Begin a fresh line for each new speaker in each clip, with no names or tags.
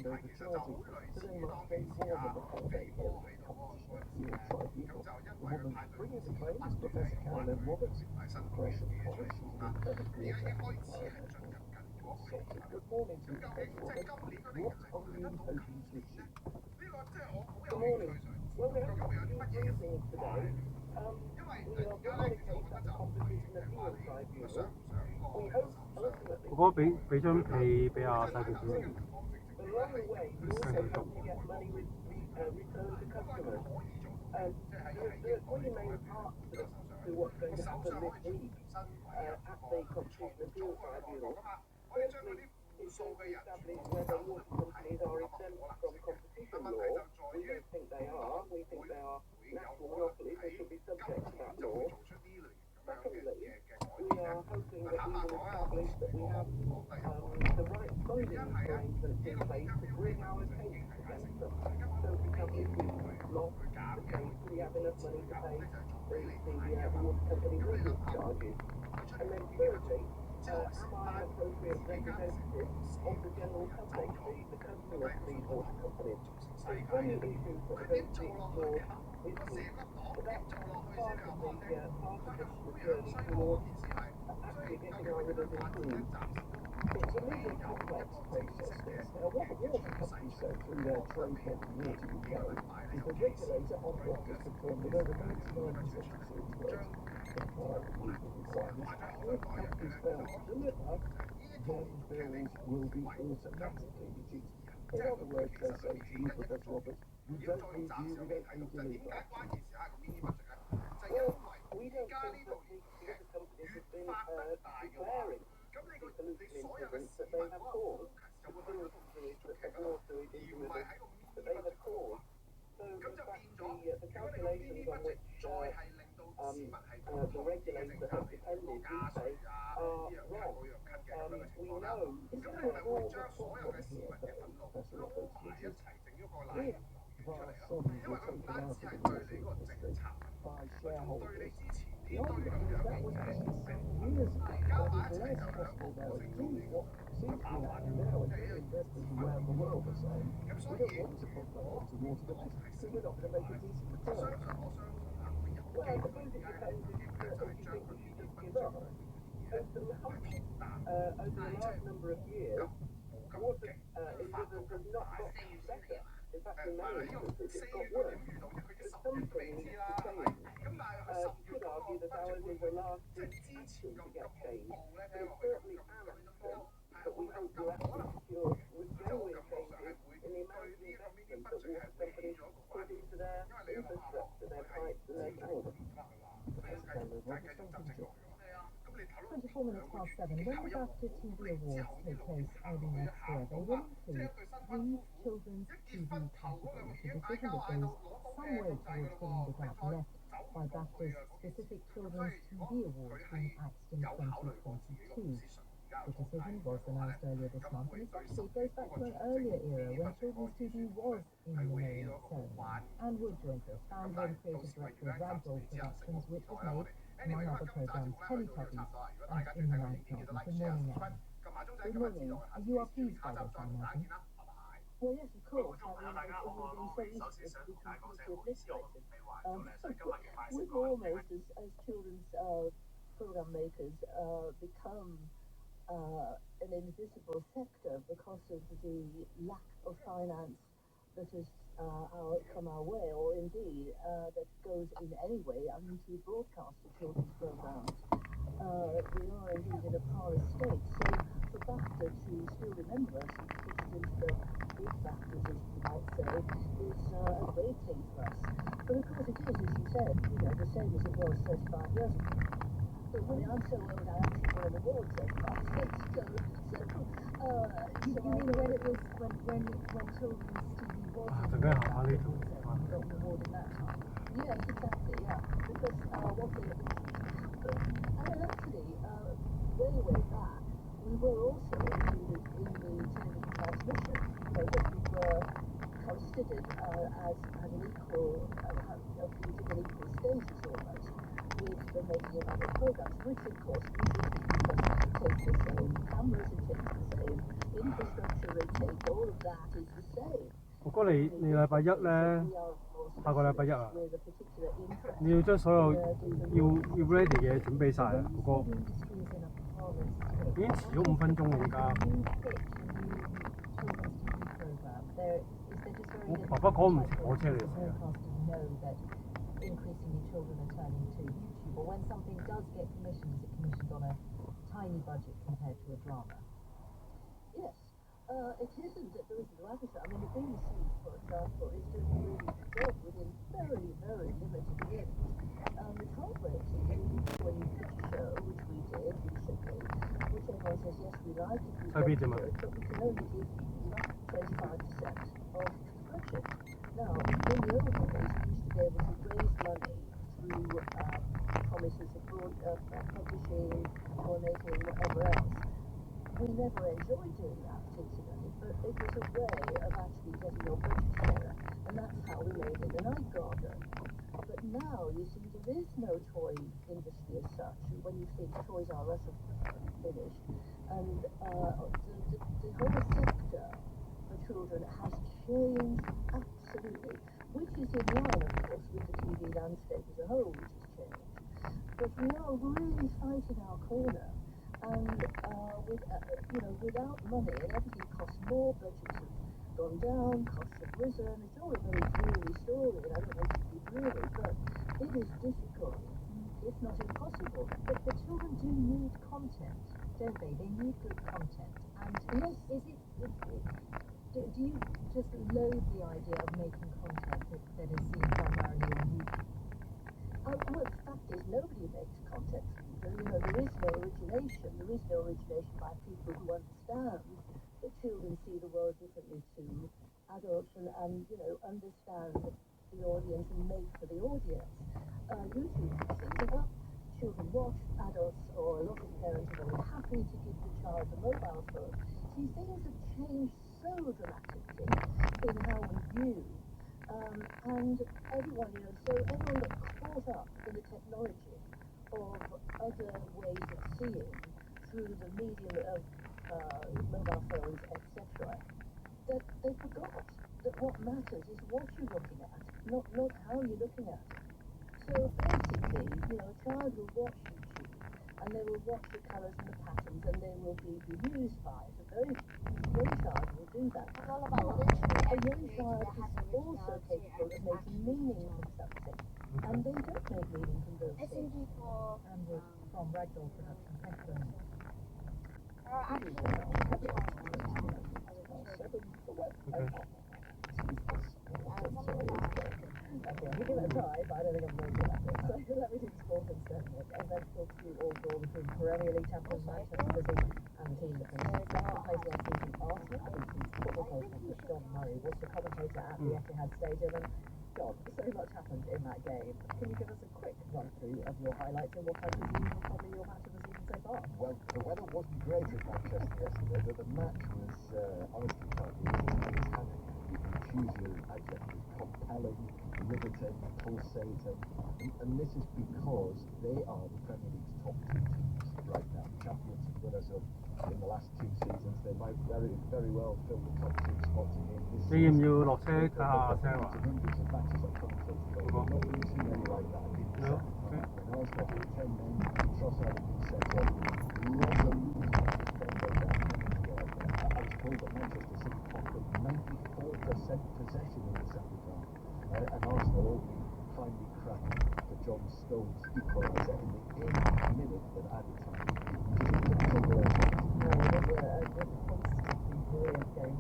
overcharging, so they must pay more than the holiday area competition appeal tribunal. The woman bringing the claim is Professor Carolyn Roberts from Gresham College. She's an independent author and environmental consultant. Good morning to you, Professor Roberts. What are you hoping to achieve?
Good morning. Well, we're having a new briefing today. We are going to take that Competition Appeal Tribunal. We hope ultimately,
哥哥俾阿細條片。
along the way, we also hope to get money returned to customers. There are three main parts to what's going to happen this week at the Competition Appeal Tribunal. Firstly, it's going to establish whether water companies are exempt from competition law. We don't think they are. We think they are national monopolies. They should be subject to that law. Secondly, we are hoping that we will establish that we have the right funding arrangements in place to bring our case against them. So, for example, if we lost the case, we have enough money to pay the water company legal charges. And then thirdly, am I an appropriate representative of the general public, the customers of these water companies? There's many issues that are going to be explored this week. But that's part of this journey towards actually getting our rivers improved. It's a legally complex process, this.
Now, what the water companies say through their trade body Water UK is the regulator on Office confirmed that over 99% of sewage works comply with legal requirements. If water companies fail to deliver, then bills will be automatically reduced. In other words, they say to you, Professor Roberts, we don't need you, we don't need to leave that.
Well, we don't think that the other companies have been declaring the pollution incidents that they have caused, the sewage sewage that the water sewage into rivers that they have caused. So, in fact, the calculations on which the regulator has depended, we say, are wrong. We know
Is there a broader problem here, though, Professor Roberts, which is if vast sums were taken out of the water industry by shareholders, the argument is that was happening some years ago. That is less possible now. Indeed, what seems to be happening now is that investors around the world are saying, we don't want to put money into water companies because we're not going to make a decent return.
Well, I suppose it depends if you think we should just give up. Over the last number of years, water in rivers has not got better. In fact, in many instances, it's got worse. But something needs to change. You could argue that ours is the last big action to get changed. But it's certainly an action that we hope will actually secure genuine changes in the amount of investment that water companies put into their infrastructure, their pipes and their tanks.
Professor Carolyn Roberts, thank you.
24 minutes past 7. When the BAFTA TV Awards take place early next year, they will include 3 children's TV categories, a decision that goes some way towards filling the gap left by BAFTA's Specific Children's TV Awards being axed in 2022. The decision was announced earlier this month, and essentially goes back to an earlier era when children's TV was in the main ceremony. Anne Wood joins us, founder and creative director of Ragdoll Productions, which has made, among other programs, Teletubbies and In the Night Garden. Good morning, Anne.
Good morning.
You are pleased by this, I imagine.
Well, yes, of course. I mean, it would be so easy to be completely obliterated. We've almost, as children's program makers, become an invisible sector because of the lack of finance that has come our way, or indeed that goes in any way into broadcast of children's programs. We are indeed in a parlous state, so for BAFTA to still remember us and put it into the big BAFTAs, as you might say, is a great thing for us. But of course it is, as you said, the same as it was 35 years ago. But I mean, I'm so old I actually won an award 35 years ago.
You mean when it was when children's TV was in the
Very
got
highly
an award in that time?
Yes, exactly, yeah. Because what they and actually, way back, we were also included in the television transmission, that we were considered as an equal, of an equal status almost, with the making of other programs, which of course we did because it takes the same cameras, it takes the same infrastructure they take, all of that is the same.
我哥你禮拜一咧，
We are more
下個禮拜一啊，
with a particular interest.
你要將所有要 ready 嘅嘢準備晒啊，哥哥。
The industry is in a parlous state.
已經遲咗5分鐘啦，而家。 我爸爸講唔停，我車嚟先。
Increasingly children are turning to YouTube, or when something does get commissioned, is it commissioned on a tiny budget compared to a drama?
Yes, it isn't that there isn't advertising. I mean, the BBC, for example, is doing a really good job within very, very limited means. The culprit is when you pitch a show, which we did recently, which everyone says, yes, we like it, we want to do it, but we can only give you 25% of subscription. Now, in the old days, we used to be able to raise money through promises of publishing, donating, whatever else. We never enjoyed doing that particularly, but it was a way of actually getting your budget together, and that's how we made it a night garden. But now, you see, there is no toy industry as such, and when you think Toys R Us have finished, and the whole sector for children has changed absolutely, which is in line, of course, with the TV landscape as a whole, which has changed. But we are really fighting our corner. And without money, and everything costs more, budgets have gone down, costs have risen. It's all a very dreary story, and I don't want it to be dreary, but it is difficult, if not impossible.
But the children do need content, don't they? They need good content. And yes, do you just loathe the idea of making content that is seen primarily on YouTube?
Well, the fact is, nobody makes content for you. There is no origination. There is no origination by people who understand that children see the world differently to adults and understand the audience and make for the audience. YouTube is about children watch, adults or a lot of parents are very happy to give the child a mobile phone. See, things have changed so dramatically in how we view. And everyone got caught up in the technology of other ways of seeing through the medium of mobile phones, etc., that they forgot that what matters is what you're looking at, not how you're looking at it. So basically, a child will watch YouTube, and they will watch the colours and the patterns, and they will be bemused by it. A very young child will do that. A young child is also capable of making meaning from something, and they don't make meaning from those things.
And from Ragdoll Production, thank you very much.
Okay, we give it a try, but I don't think I'm going to do that. So let me do sport instead. Eventful 2-all draw between Premier League champions Manchester City and the team that finished second place last season, Arsenal. Football commentator John Murray was the commentator at the Etihad Stadium. And John, so much happened in that game. Can you give us a quick run through of your highlights and what I presume was probably your match of the season so far?
Well, the weather wasn't great in Manchester yesterday, but the match was honestly quite entertaining. You can choose your adjectives: compelling, riveting, pulsating, and this is because they are the Premier League's top two teams right now. Champions and winners of in the last two seasons. They might very, very well fill the top two spots again this season.
你要唔要落車睇下 Sarah？
Hundreds of matches on commentating, but we've not really seen any like that in the second half. When Arsenal had 10 men, Trossard had been set up, lots of moves I was told that Manchester City conquered 94% possession in the second half, and Arsenal only finally cracked for John Stones' equaliser in the 8th minute of added time.
Brilliant game.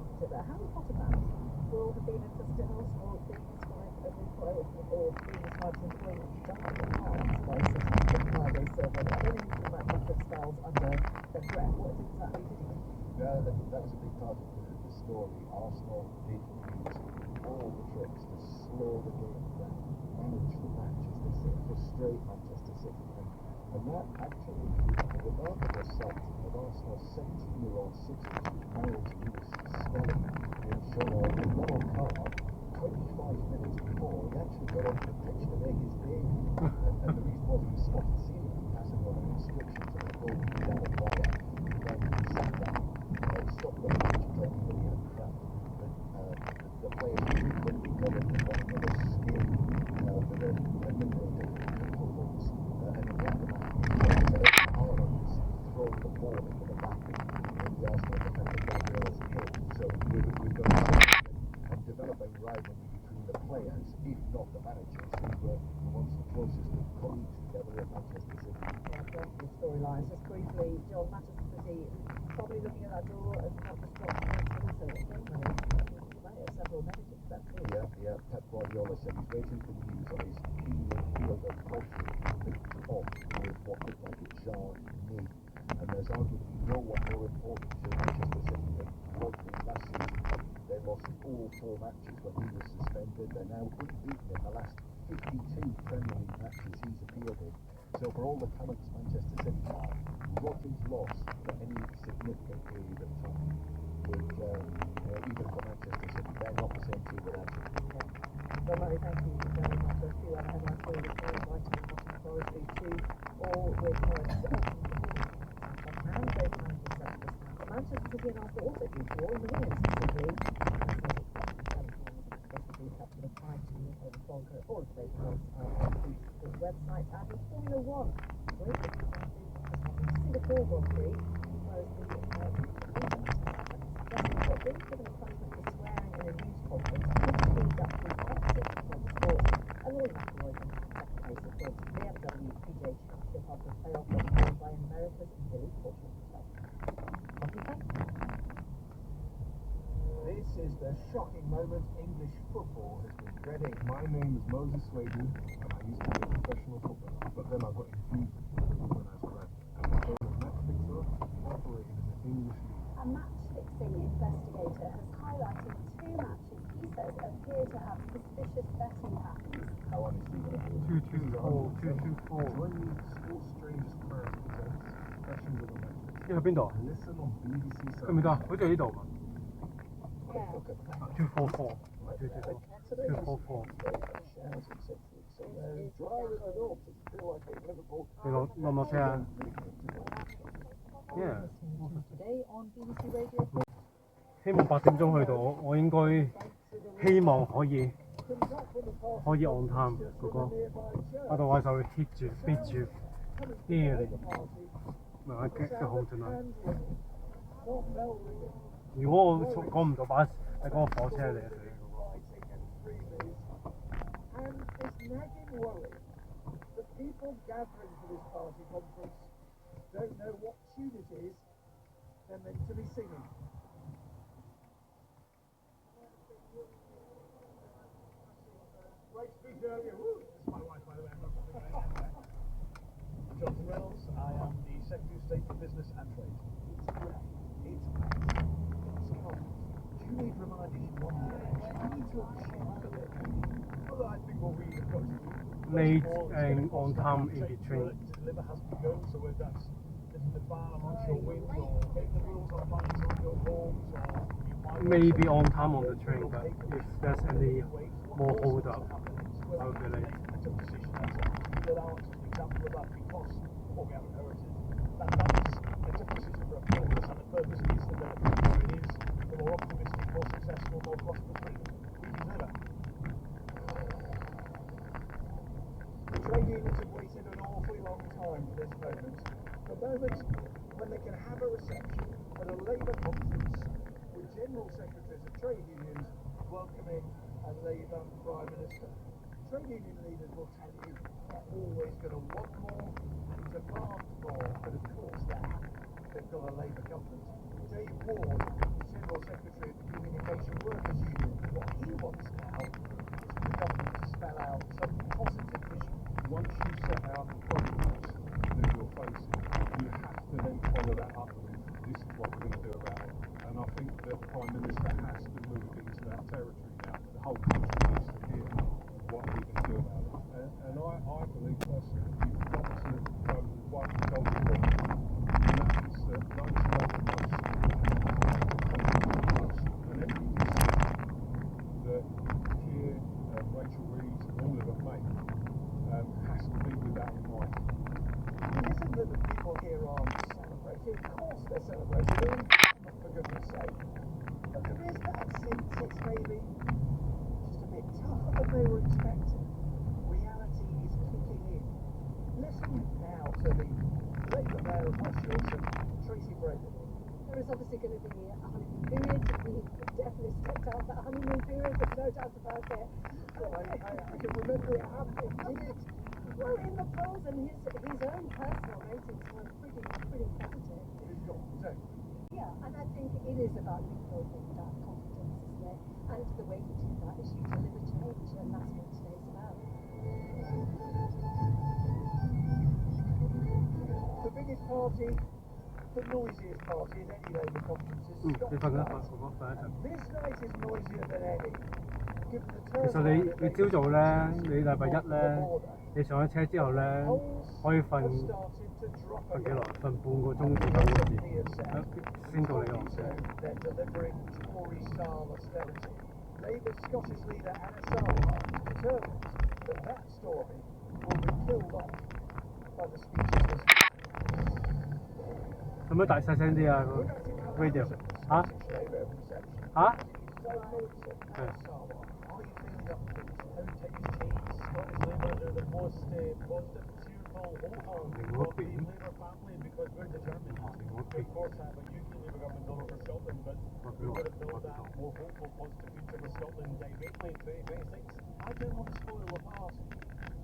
Harry Potter fans will have been interested in Arsenal being described as being described as being dark and balanced by City Bernardo Silva. I don't think you might different styles under the threat. What exactly did you think?
Yeah, that was a big part of the story. Arsenal did use all the tricks to slow the game down, manage the matches, to frustrate Manchester City. And that actually is a remarkable sight of Arsenal's 17-year-old substitute Miles Lewis spelling being shown a yellow card 25 minutes before he actually got onto the pitch to make his debut. And the reason was he was spotted seemingly passing on an instruction to the goal down the wire. Then he sat down, stopped the match,
headlines, just briefly, John, Manchester City probably looking at that door and not just dropped so it's game money. Several managers that too.
Yeah. Pep Guardiola said he's waiting for news on his key midfielder Rodri linked up with what looked like a sharp knee. And there's arguably no one more important to Manchester City than Rodri. Last season, they lost all 4 matches when he was suspended. They're now unbeaten in the last 52 Premier League matches he's appeared in. So for all the talents Manchester City have, Rodri's loss for any significant period of time would, even for Manchester City, they're not the same team without him.
Well, Murray, thank you very much. A few other headlines for you this morning. Brighton and Nottingham Forest 2-all with Norwich and both managers set this match. Manchester City and Arsenal also 2-all in the women's League. Cup for the 5-2 over Falkirk. All of those results are on the website. And in Formula One, great Singapore Grand Prix, whereas the got being given a punishment for swearing in a news conference could speed up his exit from the sport. And Rory McIlroy in second place at the BMW PGA Championship after a playoff was won by America's Billy Horschel himself.
This is the shocking moment English football has been dreading. My name is Moses Swayden, and I used to be a professional footballer, but then I got intrigued when I was grad. And I was a match fixer operating in the English league.
A match-fixing investigator has highlighted 2 matches he says appear to have suspicious betting patterns.
How honestly would I
224.
Join me, Sports Strangers Class presents Questions of the Match.
呢個邊度啊？
Listen on BBC
得唔得啊？好似喺呢度嘛
Look at that.
？244。244。你落冇車啊 ？Yeah。
Today on BBC Radio
希望8點鐘去到，我應該希望可以 on time 嗰個，otherwise I will hit 住 beat 住呢嚟嘅好tonight。如果我趕唔到巴士，係嗰個火車嚟嘅。
And this nagging worry that people gathering for this party conference don't know what tune it is they're meant to be singing. Great speech earlier. Woo! This is my wife, by the way. I'm Jonathan Reynolds. I am the Secretary of State for Business and Trade. It's grey. It's icy. It's cold. Do you need reminding in one direction? Do you need to achieve a bit? Well, I think what we've got to do.
Late and on time in between.
To deliver has begun, so whether that's lifting the bar amongst your wins or making the rules on planes on your homes or
Maybe on time on the train, but if there's any more hold up, I'll be late.
I took a decision as a allowance as an example of that because of what we have inherited. That's a tough decision for a purpose, and the purpose is the better it is, the more optimistic, more successful, more prosperous we can ever. The trade unions have waited an awfully long time for this moment. The moment when they can have a reception at a Labour conference with General Secretaries of Trade Unions welcoming a Labour Prime Minister. Trade union leaders will tell you they're always going to want more and demand more, but of course they've got a Labour government. Dave Ward, General Secretary of the Communication Workers Union, what he wants now is for the government to spell out some positive vision.
Once you set out the problems that you're facing, you have to then follow that up with this is what we're going to do about it. And I think the Prime Minister has to move into that territory now. The whole country needs to hear what we can do about it. And I believe personally you've got to go with one golden rule. And that is that those local posts and every decision that Keir, Rachel Reeves and all of them make has to be with that in mind.
It isn't that the people here aren't celebrating. Of course they're celebrating, for goodness sake. But there is that sense it's maybe just a bit tougher than they were expecting. Reality is kicking in. Listen now to the Labour Mayor of West Yorkshire, Tracy Brabham.
There is obviously going to be a honeymoon period. We definitely stepped out that honeymoon period, there's no doubt about it.
Well, I can remember it happening, did it?
Well, in the polls and his own personal ratings were pretty positive.
He's got two.
Yeah, and I think it is about rebuilding that confidence, isn't it? And the way you do that is you deliver change, and that's what today's about.
The biggest party, the noisiest party in any Labour conference is
你瞓緊覺，
Scotland.
我瞓一陣。
This night is noisier than any. Given the
其實
turmoil that
你
they
朝早咧，
face
你禮拜一
north of the
咧，
border,
你上咗車之後咧，
polls
可以
have
瞓
started to drop
瞓幾
again.
耐？瞓半個鐘至
The
9個字，
Assembly have said,
先到你
Tories
落車。
know they're delivering Tory-style austerity. Labour's Scottish leader Anna Sarwar is determined that that story will be killed off by the speeches this week.
可唔可以大細聲啲啊？個
We're going to
radio
cover the
嚇
Scottish Labour reception.
嚇？
So noisy. Anna Sarwar, are you feeling up to it? How takes change? Scottish Labour are the most positive, cheerful, hopeful of the Labour family because we're determined. We of course have a UK Labour government all over Scotland, but we've got to build that more hopeful, positive future for Scotland directly in 2026. I don't want to spoil the past,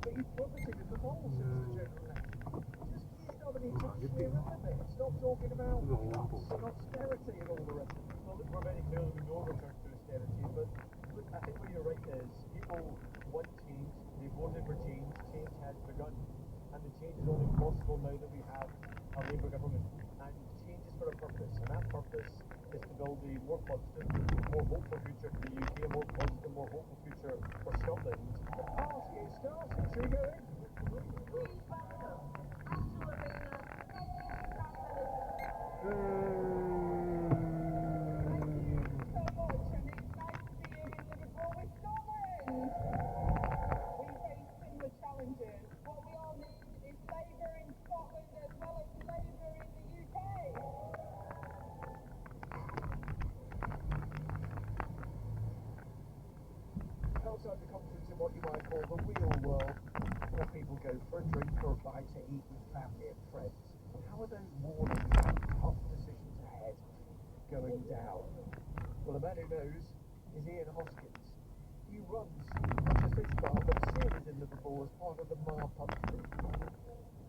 but you've plummeted in the polls since the general election. Just nominate to cheer up a bit. Stop talking about cuts and austerity and all the rest. Well, look, we're very clear that we know we're return to austerity, but look, I think what you're right is people want change, they voted for change, change has begun, and the change is only possible now that we have a Labour government, and change is for a purpose, and that purpose is to build a more positive, more hopeful future for the UK, a more positive, more hopeful future for Scotland. The party is starting, shall we go in? Outside the conference in what you might call the real world, where people go for a drink or a bite to eat with family and friends. How are those mornings and tough decisions ahead going down? Well, the man who knows is Ian Hoskins. He runs not just this bar, but a series in Liverpool as part of the Mar Pub Group.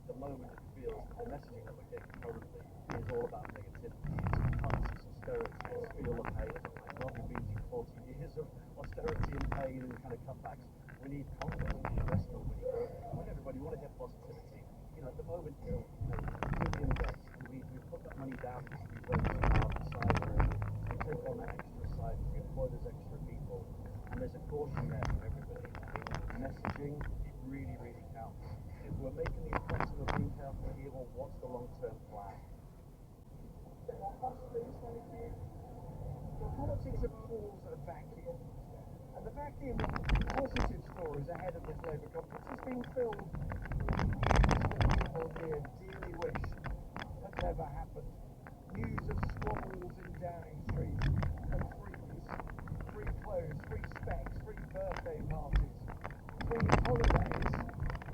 The moment it feels the messaging that we're getting currently is all about negativity. It's cuts, it's austerity, it's feel the pain. Well, we've been through 40 years of austerity and pain and kind of cutbacks. We need confidence, we need investment, we want everybody, we want to get positivity. You know, at the moment, do the invest. We put that money down because we work so hard on cyber, we take on that extra side, we employ those extra people, and there's a caution there for everybody. Messaging, it really, really counts. If we're making the impression of being careful here, well, what's the long-term plan? The politics of pools and vacuum. And the vacuum of positive stories ahead of this Labour conference has been filled with news that people here dearly wish had never happened. News of squabbles in Downing Street and freeze, free clothes, free specs, free birthday parties, free holidays.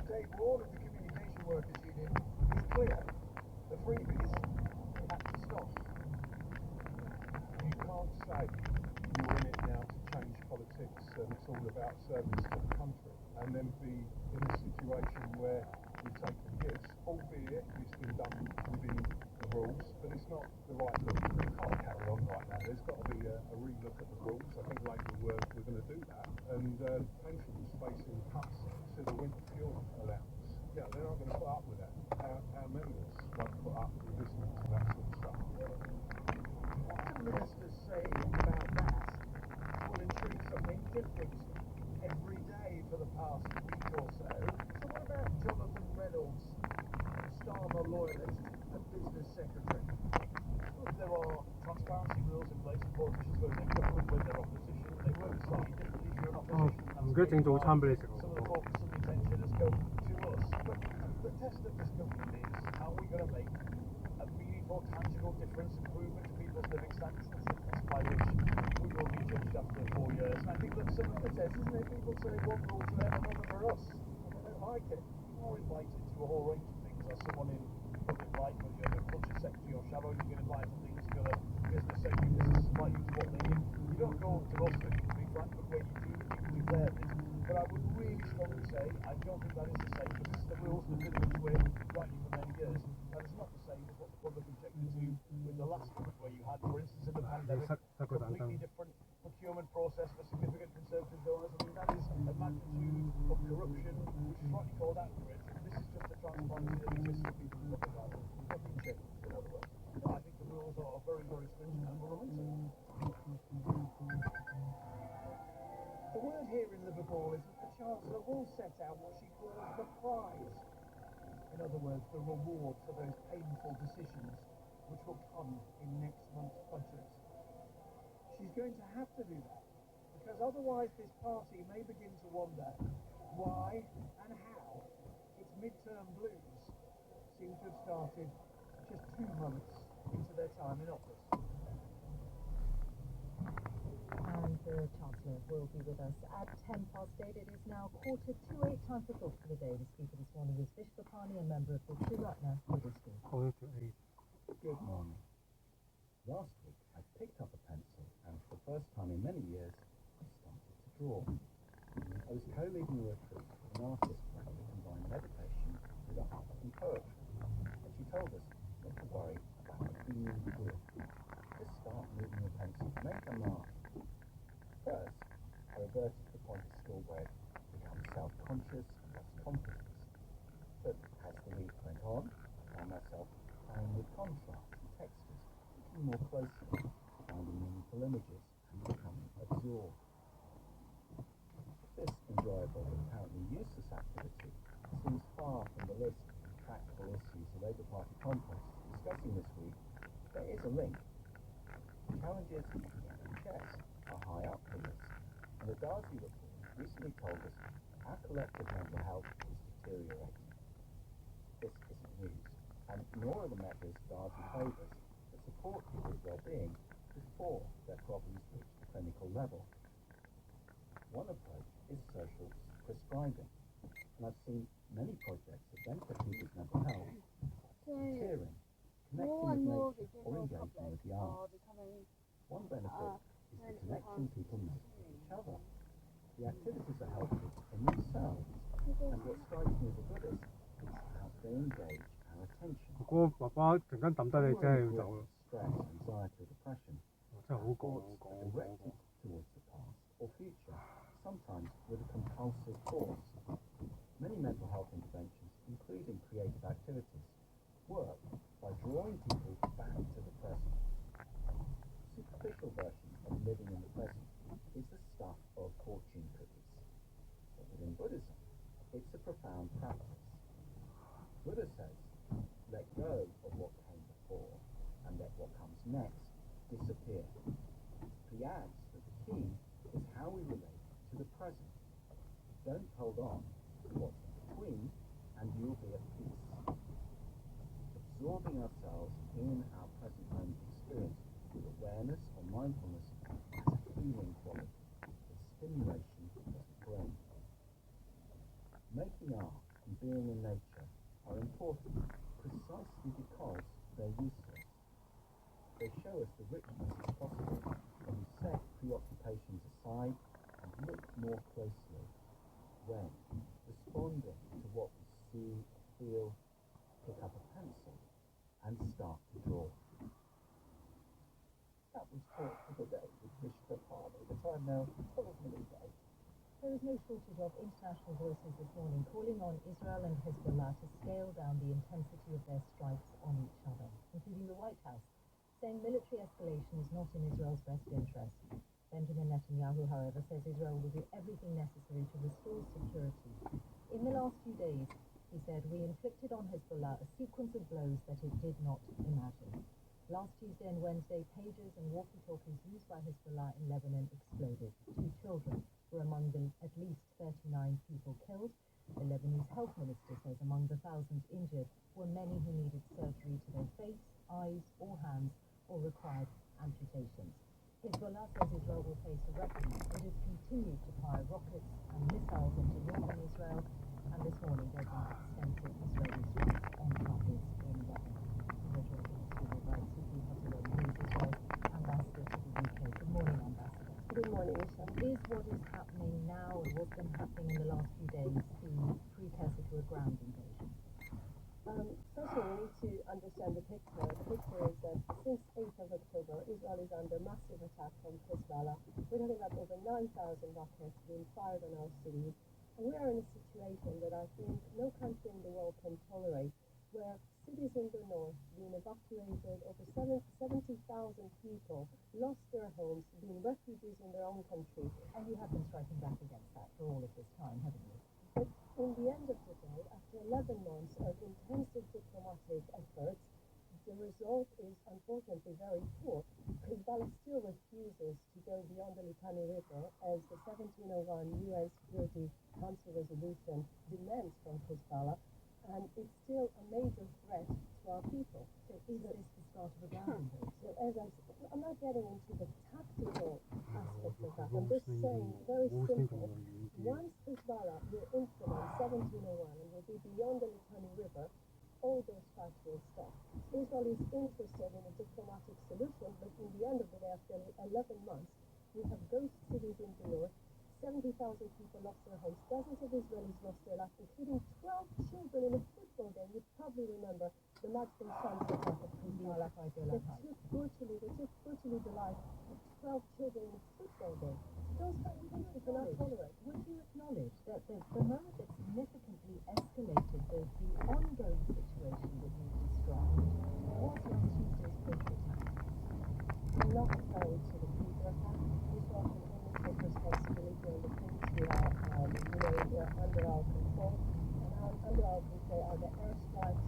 Dave Ward of the Communication Workers Union is clear. The freebies have to stop. You can't say you're in it now to change politics and it's all about service to the country and then be in a situation where you take the piss, albeit it's been done within the rules, but it's not the right look. We can't carry on like that. There's got to be a re-look at the rules. I think Labour were going to do that. And pensions facing cuts to the winter fuel allowance. Yeah, they're not going to put up with that. Our members won't put up with listening to that sort of stuff. What do ministers say about that will intrigue something different every day for the past week or so. So what about Jonathan Reynolds, Starmer loyalist and business secretary? Look, there are transparency rules in place for politicians when they're government, when they're opposition. They work slightly differently if you're in opposition.
唔記得整早餐俾你食
Some of the
喎。
focus and attention has come to us. But the test of this government is, are we going to make a meaningful, tangible difference, improvement to people's living standards? That's by which we will be judged after 4 years. And I think that's some of the test, isn't it? People say one rule for them, another for us. I don't like it. You're invited to a whole range of things. As someone in public life, whether you're the culture secretary or shadow, you get invited to things, you're a business secretary, business invite you to what they do. You don't go to most things, to be
Frankfurt where you do with there. But I would really strongly say I don't think that is the same, but this is the rules that have been way rightly for many years. That is not the same as what the public objected to with the last government where you had, for instance, in the pandemic, a completely different procurement process for significant conservative donors. I mean, that is a magnitude of corruption which is rightly called out for it. And this is just the transparency that exists for people to look at that. Nothing changed, in other words. No, I think the rules are very, very stringent and will remain so. The word here in Liverpool is that the Chancellor will set out what she calls the prize. In other words, the reward for those painful decisions which will come in next month's budget. She's going to have to do that, because otherwise this party may begin to wonder why and how its midterm blues seem to have started just 2 months into their time in office.
And the Chancellor will be with us at 8:10. It is now 7:45, time for Thought for the Day. The speaker this morning is Vishwapani, a member of the Triratna Buddhist School.
Good morning. Last week I picked up a pencil and for the first time in many years I started to draw. I was co-leading a retreat with an artist friend who combined meditation with art and poetry. And she told us not to worry about being good. Just start moving your pencil, make a mark. First, I reverted to the point of school where I become self-conscious and lost confidence. But as the week went on, I found myself playing with contrast and textures, looking more closely, finding meaningful images, and becoming absorbed. This enjoyable but apparently useless activity seems far from the list of intractable issues the Labour Party conference is discussing this week. There is a link. Challenges in the NHS are high up the list, and the Darzi report recently told us our collective mental health is deteriorating. This isn't news, and nor are the measures Darzi favours that support people's well-being before their problems reach the clinical level. One approach is social prescribing, and I've seen many projects that benefit people's mental health, volunteering, connecting with nature, or engaging with the arts. One benefit is the connection people make with each other. The activities are helpful in themselves, and what strikes me as a Buddhist is how they engage our attention.
哥哥，爸爸突然間抌低你，真係要走啦。
Stress, anxiety, or depression.
真係好講。
Directed towards the past or future, sometimes with a compulsive force. Many mental health interventions, including creative activities, work by drawing people back to the present. Superficial version of living in the present is the stuff of fortune cookies. But within Buddhism, it's a profound practice. Buddha says, let go of what came before and let what comes next disappear. He adds that the key is how we relate to the present. Don't hold on to what's in between and you'll be at peace. Absorbing ourselves in our present moment experience with awareness or mindfulness has a healing quality, a stimulation of the brain. Making art and being in nature are important precisely because they're useless. They show us the richness is possible when we set preoccupations aside and look more closely, when, responding to what we see or feel, pick up a pencil and start to draw. That was Thought for the Day with Vishwapani. The time now, 12 minutes 8.
There is no shortage of international voices this morning calling on Israel and Hezbollah to scale down the intensity of their strikes on each other, including the White House, saying military escalation is not in Israel's best interest. Benjamin Netanyahu, however, says Israel will do everything necessary to restore security. In the last few days, he said, we inflicted on Hezbollah a sequence of blows that it did not imagine. Last Tuesday and Wednesday, pagers and walkie-talkies used by Hezbollah in Lebanon exploded. 2 children were among the at least 39 people killed. The Lebanese health minister says among the thousands injured were many who needed surgery to their face, eyes, or hands, or required amputations. Hezbollah says Israel will face a reckoning. It has continued to fire rockets and missiles into northern Israel, and this morning there have been extensive Israeli strikes on targets in Lebanon. We're talking to Sufi Hasilam, who is Israel's ambassador to the UK. Good morning, Ambassador.
Good morning, Isha.
Is what is happening now and what's been happening in the last few days the precursor to a ground invasion?
First of all, we need to understand the picture. The picture is that since 8th of October, Israel is under massive attack from Hezbollah. We're talking about over 9,000 rockets being fired on our cities. And we are in a situation that I think no country in the world can tolerate, where cities in the north being evacuated, over 70,000 people lost their homes, being refugees in their own country.
And you have been striking back against that for all of this time, haven't you?
But in the end of the day, after 11 months of intensive diplomatic efforts, the result is unfortunately very poor. Hezbollah still refuses to go beyond the Litani River, as the 1701 UN Security Council resolution demands from Hezbollah, and it's still a major threat to our people.
So is this the start of a ground invasion?
So as I'm not getting into the tactical aspect of that. I'm just saying very simple. Once Hezbollah will implement 1701 and will be beyond the Litani River, all those fights will stop. Israel is interested in a diplomatic solution, but in the end of the day, after 11 months, we have ghost cities in the north, 70,000 people lost their homes, dozens of Israelis lost their lives, including 12 children in a football game. You probably remember the Majdan Shams attack of Hezbollah. They took brutally the life of 12 children in a football game. Those kind of things we cannot tolerate.
Would you acknowledge that the moment that significantly escalated the ongoing situation that you described was last Tuesday's Patriot attack?
I'm not referring to the Peter attack. Israel can only take responsibility on the things we are, under our control. And under our control are the airstrikes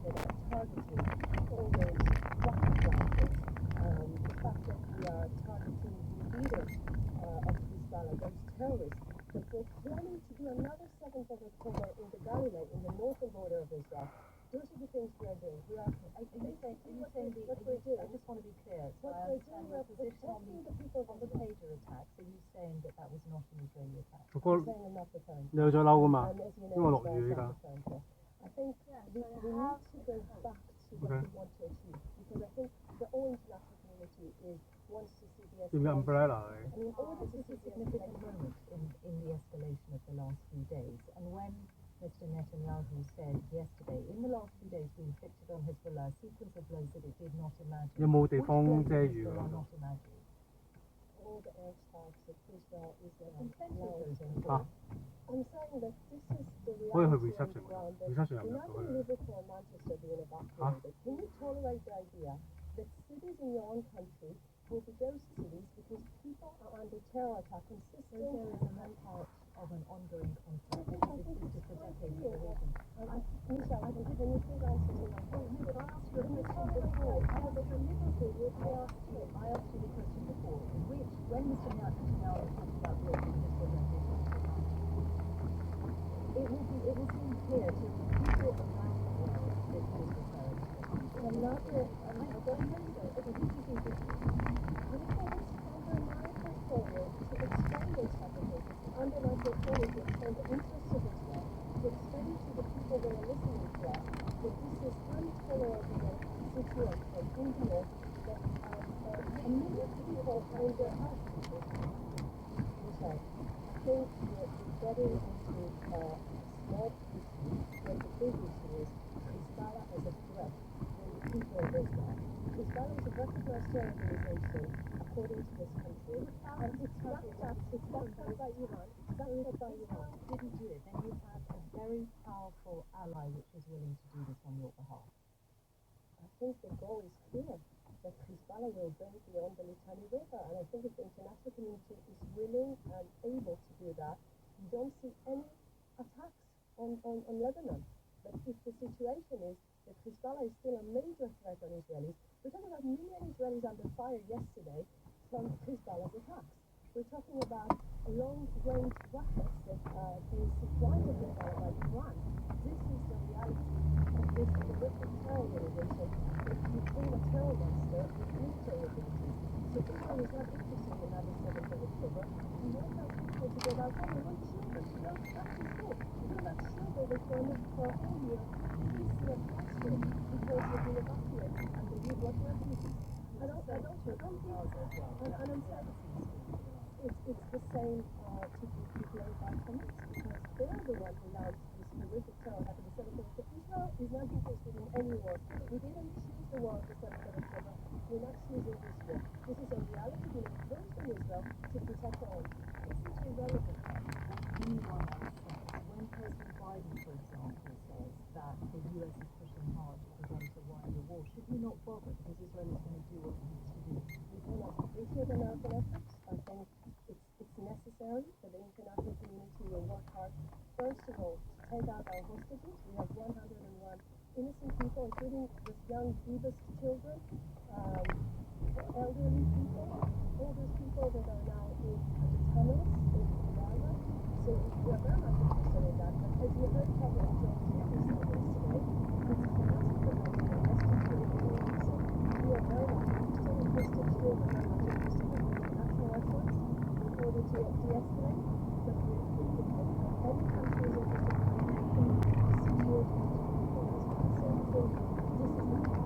that are targeting all those rocket launchers. The fact that we are targeting the leaders of Hezbollah, those terrorists, that we're planning to do another 7th of October in the Galilee, in the northern border of Israel. Those are the things we are doing. We are
I just want to be clear. So I understand your position on the pager attacks. Are you saying that was not an Israeli attack?
不過
I'm saying I'm not referring to.
你有咗嬲噶嘛？
And as you
因為
know,
落
Israel
雨
is
㗎
not。referring to. I think we need to go back to what we want to achieve, because I think the whole international community wants to see the
要唔要
escalation.
umbrella 你？
And in order to
This
see
is a
the
significant
escalation,
moment in the escalation of the last few days. And when Mr. Netanyahu said yesterday, in the last few days we inflicted on Hezbollah a sequence of blows that it did not imagine.
有冇地
Which
方
blows
遮
did
雨㗎
Hezbollah
嗰度？
not imagine?
all the airstrikes that Israel is
And plenty of
allowed
those
to
in
do.
Ah.
I'm saying that this is the
可以去
reality on the
reception
ground.
㗎
That
，reception 入唔入
imagine
到去？
Liverpool and Manchester being evacuated. Can you tolerate the idea that cities in your own country will be ghost cities because people are under terror attack
So
consistent?
there is a part of an ongoing conflict.
I think it's quite clear. Michelle, can you please answer me?
I asked you a question before. I asked you the question before, which, when Mr. Netanyahu talked about building this organization, it will seem clear to people around the world that he is referring to.
I'm not sure. I'm not going to say. Okay, this is interesting. We have under my portfolio to explain those type of things. Under my portfolio to explain the interests of Israel, to explain to the people that are listening to us that this is intolerable situation in the north, that a million people are in their houses. Okay. I think we're getting into small issues when the big issue is Hezbollah as a threat when the people of Israel. Hezbollah is a recognized terror organization according to this country, and it's backed up by Iran. It's backed up by Iran.
Didn't do it, then you have a very powerful ally which is willing to do this on your behalf.
I think the goal is clear, that Hezbollah will go beyond the Litani River, and I think if the international community is willing and able to do that, we don't see any attacks on Lebanon. But if the situation is that Hezbollah is still a major threat on Israelis, we're talking about million Israelis under fire yesterday from Hezbollah's attacks. We're talking about long-range rockets that being supplied to Hezbollah by Iran. This is the reality of this horrific terror organization. If you bring a terror monster with military abilities. So Israel is not interested in another 7th of October. We want our people to get out home. We want children to go back to school. We want our children that for a whole year this year classroom because they've been evacuated and they need what refugees. And I'm saying, same to people in comments because they are the one who allowed this horrific terror happen to 777. Israel is not interested in any war. We didn't choose the war of the 777. We're not choosing this war. This is a reality being imposed in Israel to protect our own. This is irrelevant.
Anyone else says, when President Biden, for example, says that the US is pushing hard to prevent a wider war, should we not bother because Israel is going to do what it needs to do?
We cannot appreciate American efforts. I think it's necessary that the international community will work hard, first of all, to take out our hostages. We have 101 innocent people, including these young Buddhist children, elderly people, all those people that are now in the tunnels in Gaza. So we are very much interested in that. But as you heard President John Kerry say yesterday, it's for us to prevent the domestic war. So we are very much interested in hostage war. We're very much interested in international efforts in order to de-escalate. But if any country is interested in secure so I think this is the people that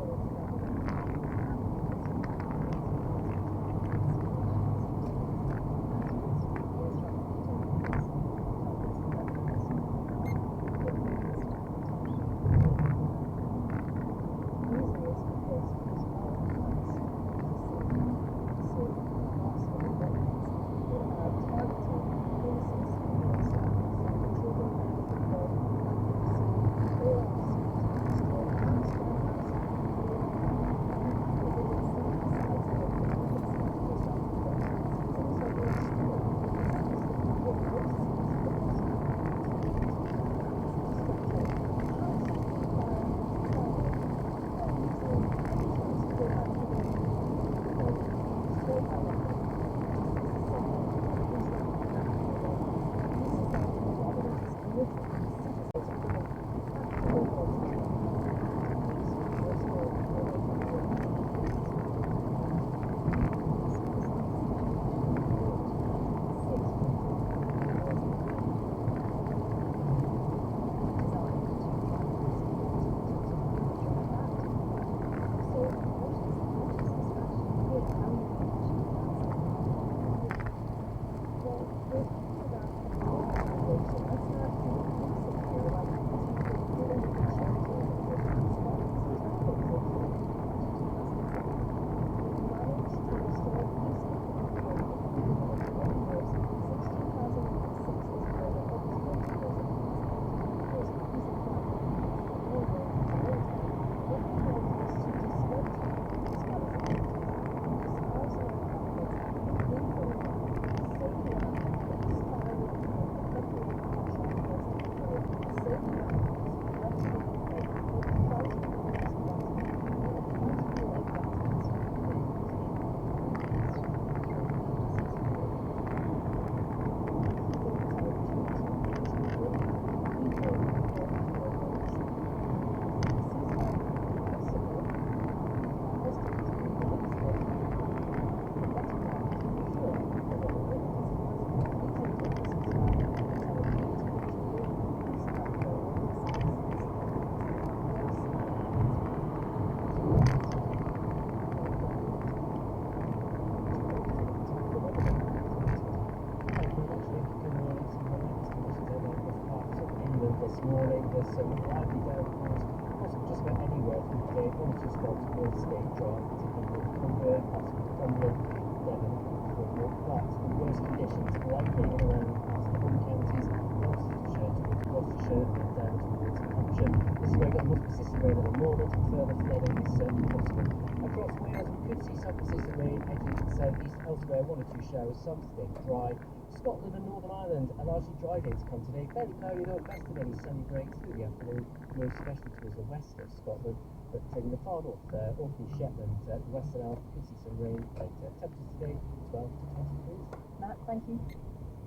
elsewhere, one or two showers, some staying dry. Scotland and Northern Ireland are largely dry days to come today. Fairly cloudy though, best of any sunny breaks through the afternoon, most especially towards the west of Scotland. But in the far north, Orkney, Shetland, Western Isles, could see some rain later. Temperatures today, 12 to 20 degrees.
Matt, thank you.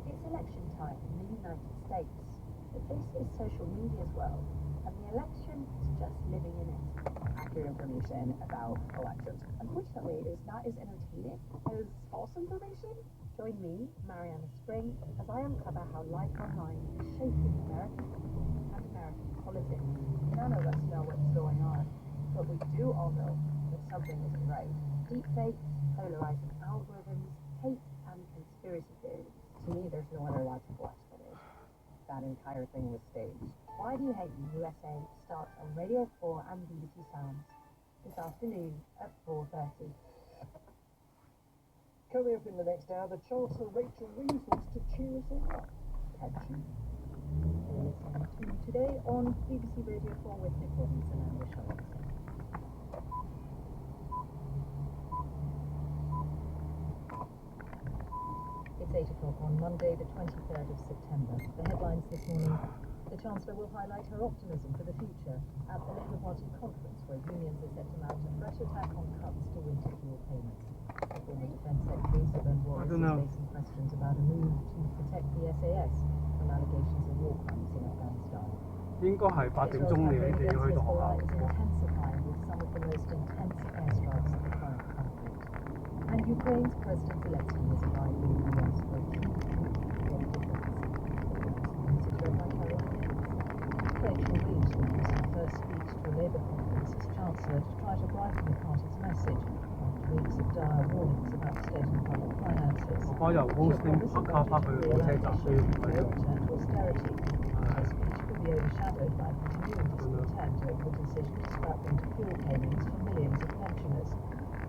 It's election time in the United States, but this is social media's world, and the election is just living in it.
Accurate information about elections.
Unfortunately, it's not as entertaining as false information. Join me, Mariana Spring, as I uncover how life online is shaping American people and American politics.
None of us know what's going on, but we do all know that something isn't right.
Deepfakes, polarizing algorithms, hate, and conspiracy theories.
To me, there's no other logical explanation. That entire thing was staged. Why Do You Hate Me USA starts on Radio 4 and BBC Sounds this afternoon at 4:30.
Coming up in the next hour, the Chancellor Rachel Reeves wants to cheer us all up. Catchy.
You're listening to Today on BBC Radio 4 with Nick Robinson and Michelle. It's 8 o'clock on Monday, the 23rd of September. The headlines this morning: the Chancellor will highlight her optimism for the future at the Labour Party conference, where unions are set to mount a fresh attack on cuts to winter fuel payments. Former Defence Secretary Sir Ben Wallace is facing questions about a move to protect the SAS from allegations of war crimes in Afghanistan.
應該係8點鐘你哋要去到學校。
is intensifying with some of the most intense airstrikes in the current conflict. And Ukraine's President Zelensky has arrived in the US for a key diplomacy. Rachel Reeves will use her first speech to a Labour conference as Chancellor to try to brighten the party's message after weeks of dire warnings about state and public finances.
我由 Wolseley 拍卡拍去火車站都要唔使用。
Her speech could be overshadowed by continuing discontent over the decision to scrap winter fuel payments for millions of pensioners.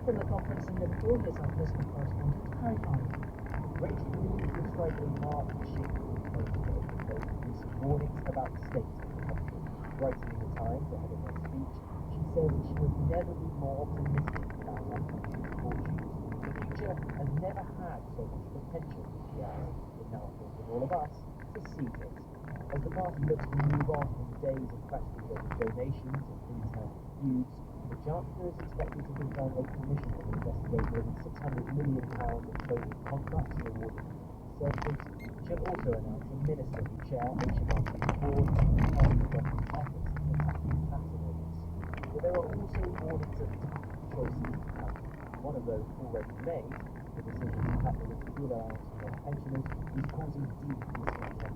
From the conference in Liverpool, here's our political correspondent, Harry Farley.
Rachel Reeves will strike a marked shift in recent warnings about the state of the country. Writing in the Times ahead of her speech, she said she would never be more optimistic about our country's fortunes. The future has never had so much potential, she added. It now falls on all of us to seize it. As the party looks to move on from days of practically over donations and internal feuds, the Chancellor is expected to confirm a commission to investigate more than £600 million of stolen contracts awarded to services. She'll also announce a minister to chair HMRC's board and party government's efforts in attacking tax avoidance. But there are also warnings of difficult choices to come. One of those already made, the decision to cut the winter fuel allowance for pensioners, is causing deep discontent.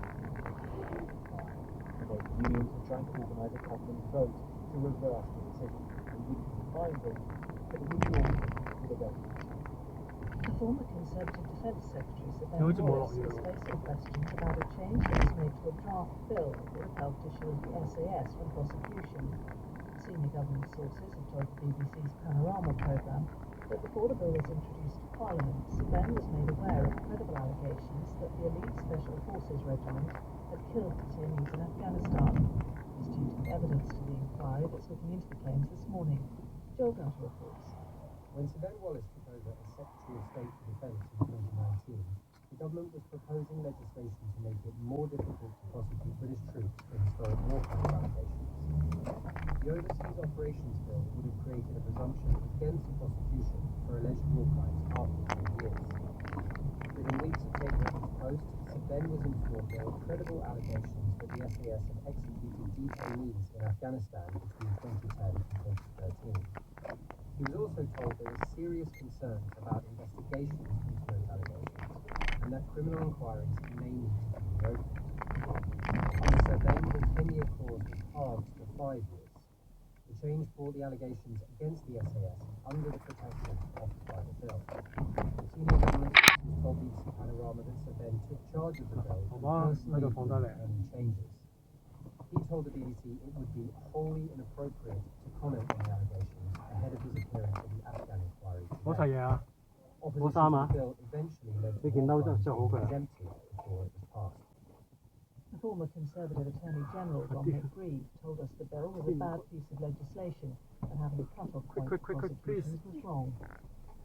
The Labour unions are trying to organise a conference vote to reverse the decision, and we can find them, but it will be all with a revolution.
The former Conservative Defence Secretary Sir Ben Wallace is facing questions about a change that was made to a draft bill that would help to shield the SAS from prosecution. Senior government sources have told the BBC's Panorama programme that before the bill was introduced to Parliament, Sir Ben was made aware of credible allegations that the elite Special Forces Regiment had killed detainees in Afghanistan. He's due to evidence to the inquiry that's looking into the claims this morning. Joel Gunter reports.
When Sir Ben Wallace took over as Secretary of State for Defence in 2019, the government was proposing legislation to make it more difficult to prosecute British troops for historic war crime allegations. The Overseas Operations Bill would have created a presumption against prosecution for alleged war crimes after 10 years. Within weeks of taking up his post, Sir Ben was informed there were credible allegations that the SAS had executed detainees in Afghanistan between 2010 and 2013. He was also told there were serious concerns about investigations into those allegations and that criminal inquiries may need to be reopened. Under Sir Ben, the 10-year clause was halved to 5 years. The change brought the allegations against the SAS under the protection offered by the bill. Senior government officials told BBC Panorama that Sir Ben took charge of the bill and personally approved any changes. He told the BBC it would be wholly inappropriate to comment on the allegations ahead of his appearance at the Afghan inquiry. Opposition to the bill eventually led to war crimes being exempted before it was passed.
The former Conservative Attorney General Dominic Grieve told us the bill was a bad piece of legislation and having a cut-off point for prosecutions was wrong.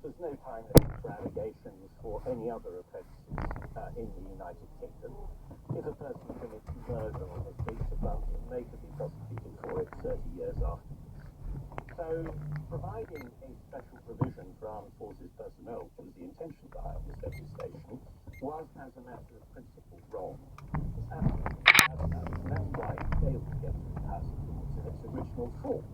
There's no time limit for allegations for any other offences in the United Kingdom. If a person commits murder on a breach of London, they could be prosecuted for it 30 years afterwards. So, providing a special provision for armed forces personnel, which was the intention behind this legislation, was, as a matter of principle, wrong. It's absolutely absurd, and that's why it failed to get through the House of Lords in its original form.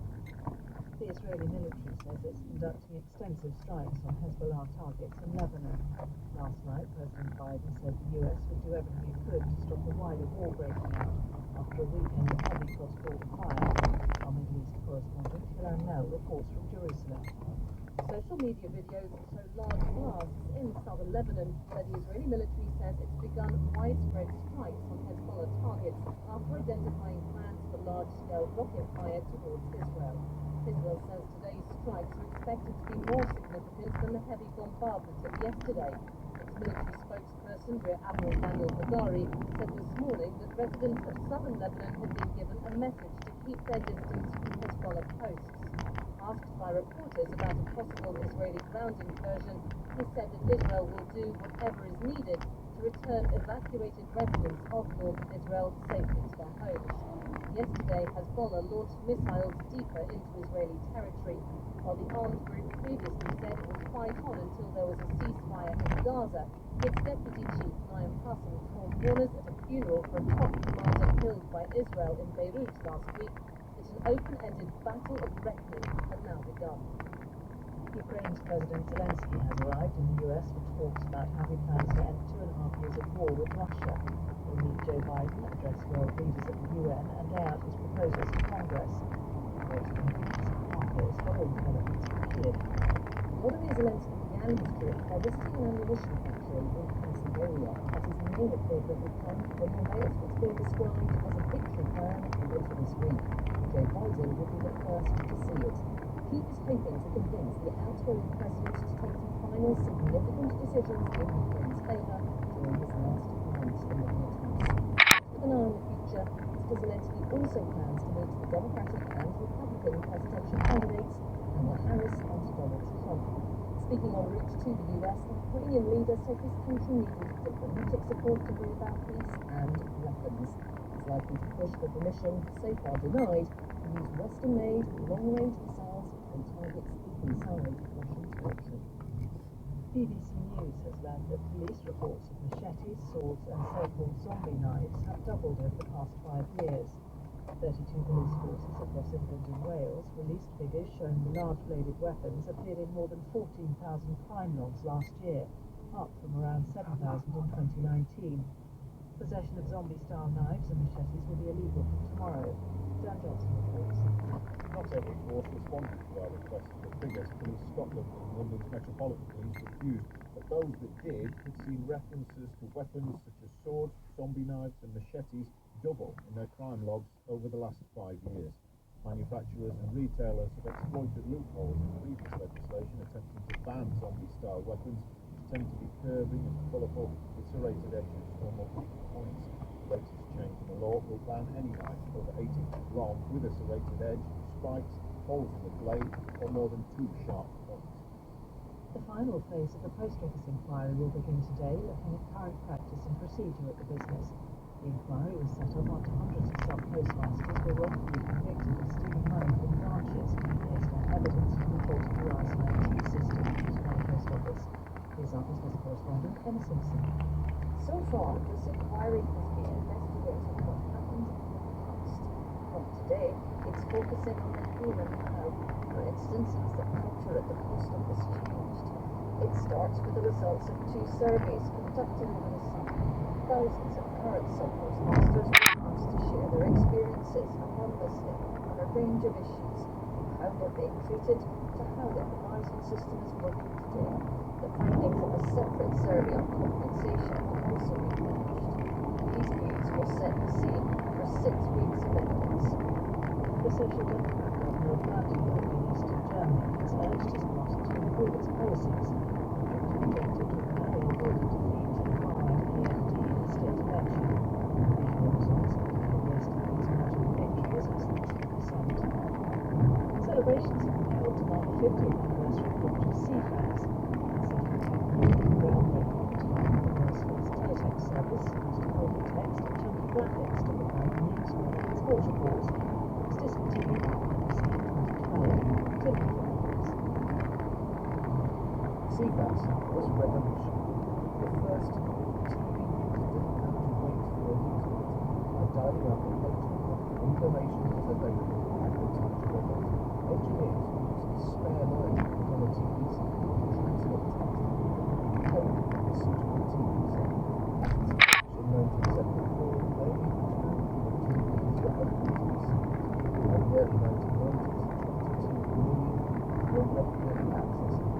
The Israeli military says it's conducting extensive strikes on Hezbollah targets in Lebanon. Last night, President Biden said the US would do everything it could to stop a wider war breaking out after a weekend of heavy cross-border fire. Our Middle East correspondent Hiram Nell reports from Jerusalem.
Social media videos show large blasts in southern Lebanon, where the Israeli military says it's begun widespread strikes on Hezbollah targets after identifying plans for large-scale rocket fire towards Israel. Israel says today's strikes are expected to be more significant than the heavy bombardment of yesterday. Its military spokesperson, Rear Admiral Daniel Hagari, said this morning that residents of southern Lebanon had been given a message to keep their distance from Hezbollah posts. Asked by reporters about a possible Israeli ground incursion, he said that Israel will do whatever is needed to return evacuated residents of northern Israel safely to their homes. Yesterday, Hezbollah launched missiles deeper into Israeli territory, while the armed group previously said it would fight on until there was a ceasefire in Gaza. Its deputy chief, Naim Qassem, told mourners at a funeral for a top commander killed by Israel in Beirut last week that an open-ended battle of reckoning has now begun.
Ukraine's President Zelensky has arrived in the US for talks about how he plans to end 2.5 years of war with Russia. He'll meet Joe Biden, address world leaders at the UN, and lay out his proposals to Congress. Years following developments in Kiev. Volodymyr Zelensky began his trip by visiting an ammunition factory in Pennsylvania as his main appointment would come when he unveils what's being described as a victory plan later this week. Joe Biden will be the first to see it. He was hoping to convince the outgoing president to take some final significant decisions in Ukraine's favour during his last months in the White House. With an eye on the future, Mr. Zelensky also plans to meet the Democratic and Republican presidential candidates, Kamala Harris and Donald Trump. Speaking en route to the US, the Ukrainian leader said his country needed diplomatic support to bring about peace and weapons. He's likely to push for permission, so far denied, to use Western-made long-range missiles on targets inside Russian territory. BBC News has learned that police reports of machetes, swords and so-called zombie knives have doubled over the past 5 years. 32 police forces across England and Wales released figures showing the large-bladed weapons appeared in more than 14,000 crime logs last year, up from around 7,000 in 2019. Possession of zombie-style knives and machetes will be illegal from tomorrow. Dan Johnson reports.
Not every force responded to our request for figures. Police Scotland and London's Metropolitan Police refused, but those that did had seen references to weapons such as swords, zombie knives and machetes double in their crime logs over the last 5 years. Manufacturers and retailers have exploited loopholes in previous legislation attempting to ban zombie-style weapons, which tend to be curvy and colourful with serrated edges or multiple points. The latest change in the law will ban any knife over 8 inches long with a serrated edge, spikes, holes in the blade, or more than 2 sharp points.
The final phase of the Post Office inquiry will begin today, looking at current practice and procedure at the business. The inquiry was set up after hundreds of sub-postmasters were wrongfully convicted of stealing money from branches based on evidence from the faulty Verizon IT system used by the Post Office. Here's our business correspondent, Emma Simpson.
So far, this inquiry has been investigating what happened in the past. From today, it's focusing on the here and now. For instance, has the culture at the Post Office changed? It starts with the results of 2 surveys conducted over the summer. Thousands of current sub-postmasters were asked to share their experiences upon listening on a range of issues, from how they're being treated to how their Verizon system is working today. The findings of a separate survey on compensation will also be published. These views will set the scene for 6 weeks of evidence.
The Social Democrat governor of Brandenburg in eastern Germany has urged his party to improve its policies. Rejected with a narrow ability to defeat the AfD in the state election. Regional results have been released to these marginal victories as the 2%. Celebrations have been held to mark the 50th anniversary of launch of CFAX. Groundbreaking to University's teletext service used folded text and chunky graphics to provide news, weather and sports reports. It's discontinued in December 2012. Tim Reports.
CFAX was revolutionary. The first TV news didn't have to wait for a news bulletin. By dialing up a local information was available at the touch of a button. Engineers used spare line technologies to transmit text. Became the suitable TV set. In 1974, they TVs were open to be seen. By the early 1990s, 22 million were regularly accessing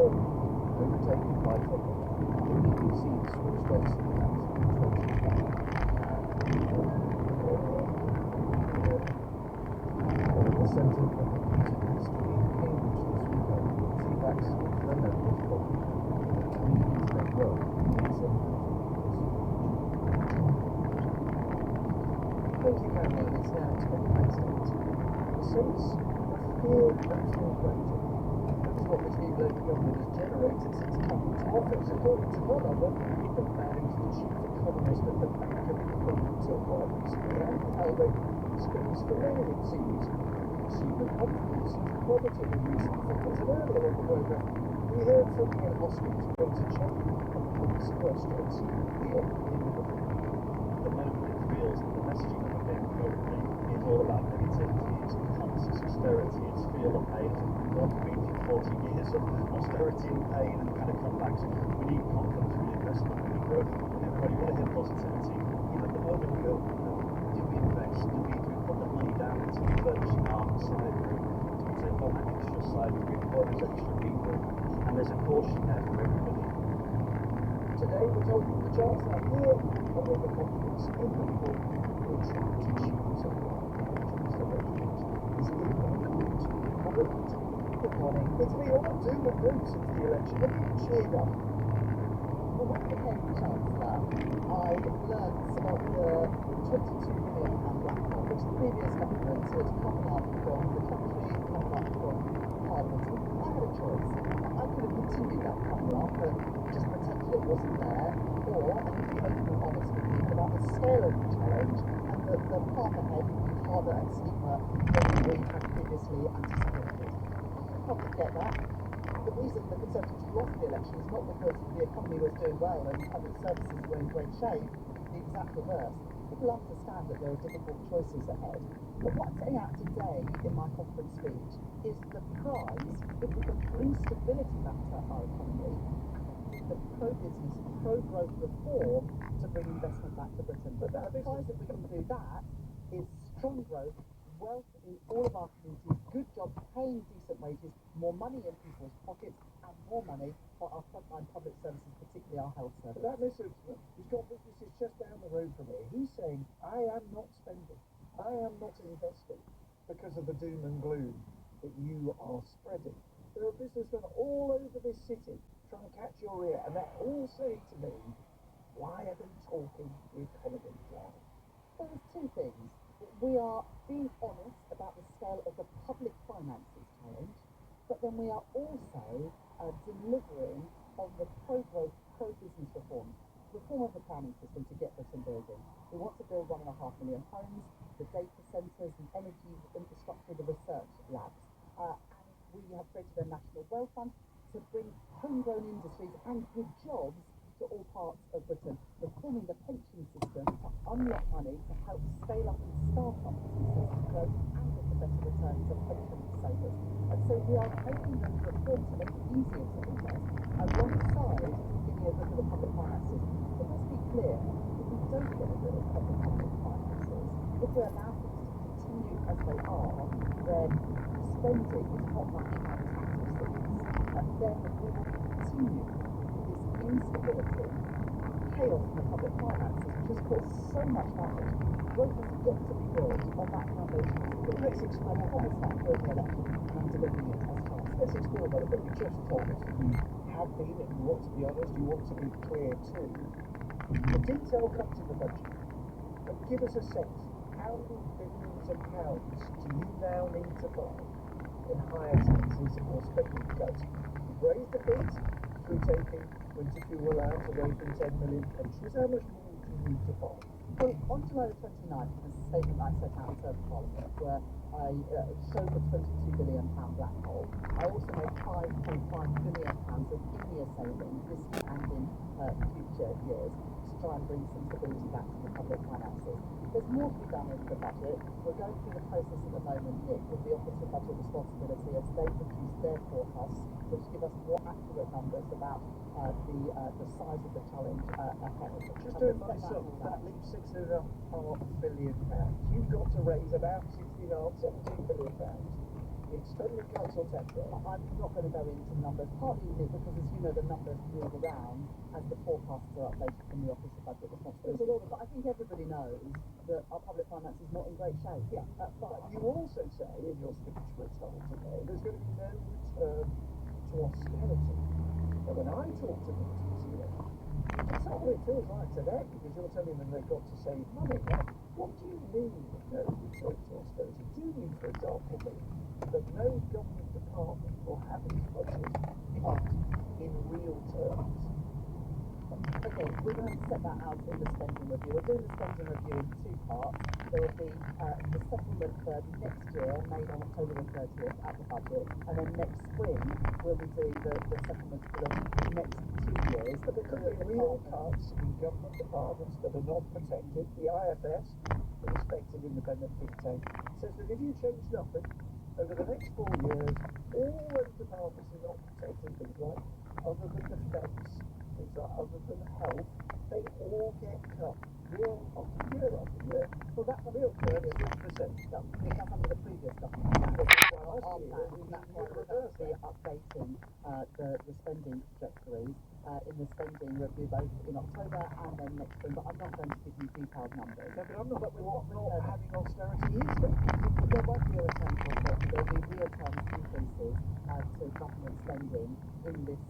overtaken by Tottenham. The BBC's Scottish Racing the centre of the music industry in Cambridge this weekend. T-Bax Renault was called the internet world needs a Cozy Cameron is now to the next state. The sense of fear and foreboding. That is what this new global government has generated since coming to office. According to one of them, the man who's the chief economist at the Bank of England until quite recently, and how they screams for rain, it seems. Consumer confidence has plummeted in recent years. And earlier on the programme, we heard from Ian Hoskins going to check on policy questions here in Liverpool.
The moment it feels that the messaging of the game currently is all about negativity, it's conscious austerity, it's feel of pain. What we've been through 40 years of austerity and pain and kind of comebacks. We need confidence, we need investment, we need growth. Everybody want to hear positivity. At the moment we go, do we invest? Do we put the money down into refurbishing our side room? Do we take on that extra side? Do we employ those extra people? And there's a caution there for everybody.
Today we're told that the charts are here, and with the confidence in the people, we're trying to choose a one. Is it Good morning. It's been all doom and gloom since the election. Have you cheered up?
Well, when I became Chancellor, I learnt about the £22 million black hole, which the previous government had come up from the country, come up from Parliament. I had a choice. I could have continued that cover up and just pretended it wasn't there, or I could be open and honest with people about the scale of the challenge and that the path ahead would be harder and steeper than we had previously anticipated. Can't forget that. The reason the Conservatives lost the election is not because the economy was doing well and public services were in great shape. The exact reverse. People understand that there are difficult choices ahead. But what I'm setting out today in my conference speech is the prize if we can bring stability back to our economy, the pro-business, pro-growth reform to bring investment back to Britain. But the prize if we can do that is strong growth, wealth in all of our communities, good jobs, paying decent wages, more money in people's pockets, and more money for our frontline public services, particularly our health service.
That Mr. He's got businesses just down the road from here. He's saying, I am not spending, I am not investing because of the doom and gloom that you are spreading. There are businessmen all over this city trying to catch your ear, and they're all saying to me, why are they talking the economy down?
Well, there's two things. We are being honest about the scale of the public finances challenge, but then we are also delivering on the pro-growth, pro-business reform of the planning system to get Britain building. We want to build 1.5 million homes, the data centres, the energy infrastructure, the research labs. And we have created a national wealth fund to bring homegrown industries and good jobs to all parts of Britain, reforming the pension system to unlock money to help scale up and start up businesses to grow and get the better returns of pension savers. And so we are making those reforms to make it easier to invest alongside giving a look at the public finances. But let's be clear, if we don't get a look at the public finances, if we allow things to continue as they are, then spending is not matching our tax receipts, and then we will continue instability, chaos in the public finances, which has caused so much damage. Growth has got to be built on that foundation.
Let's explore
that for the election, and I'm delivering it as Chancellor.
Let's explore that a bit. You just told us that you have been, and you want to be honest, you want to be clear too. The detail comes in the budget. But give us a sense, how many billions of pounds do you now need to buy in higher taxes or spending cuts? You've raised the bit through taking winter fuel allowance away from 10 million pensions. How much more do you need to buy?
Well, on July the 29th, there's a statement I set out to Parliament where I showed the £22 billion black hole. I also made £5.5 billion of in-year savings this year and in future years to try and bring some stability back to the public finances. There's more to be done in the budget. We're going through the process at the moment, Nick, with the Office of Budget Responsibility as they produce their forecasts, which give us more accurate numbers about the size of the challenge ahead.
Just doing my sum, that leaves £16.5 billion. You've got to raise about £16.5, £17 billion. extended council temporary.
I'm not going to go into numbers, partly because, as you know, the numbers move around as the forecasts are updated from the Office of Budget Responsibility. But I think everybody knows that our public finance is not in great shape.
Yeah, but you also say in your speech, we're told today, there's going to be no return to austerity. But when I talk to ministers here, that's not what it feels like today, because you're telling them they've got to save money. Now, what do you mean no return to austerity? Do you, for example, mean that no government department will have its budget cut in real terms?
Okay, we're going to set that out in the spending review. We're doing the spending review in two parts. There will be the settlement for next year, made on October the 30th at the budget, and then next spring we'll be doing the settlements for the next 2 years.
But there could be real cuts in government departments that are not protected. The IFS, the respected independent think tank, says that if you change nothing, over the next 4 years, all those departments are not protected, things like other than defence, things like other than health, they all get cut year after year after year.
Well, that's
real term is 6%.
That's under the previous government. That's why we're going to be updating the spending trajectories in the spending review both in October and then next spring. But I'm not going to give you detailed numbers.
No, but I'm not, but we're not having austerity either.
There won't be a return to austerity. There will be real term increases to government spending in this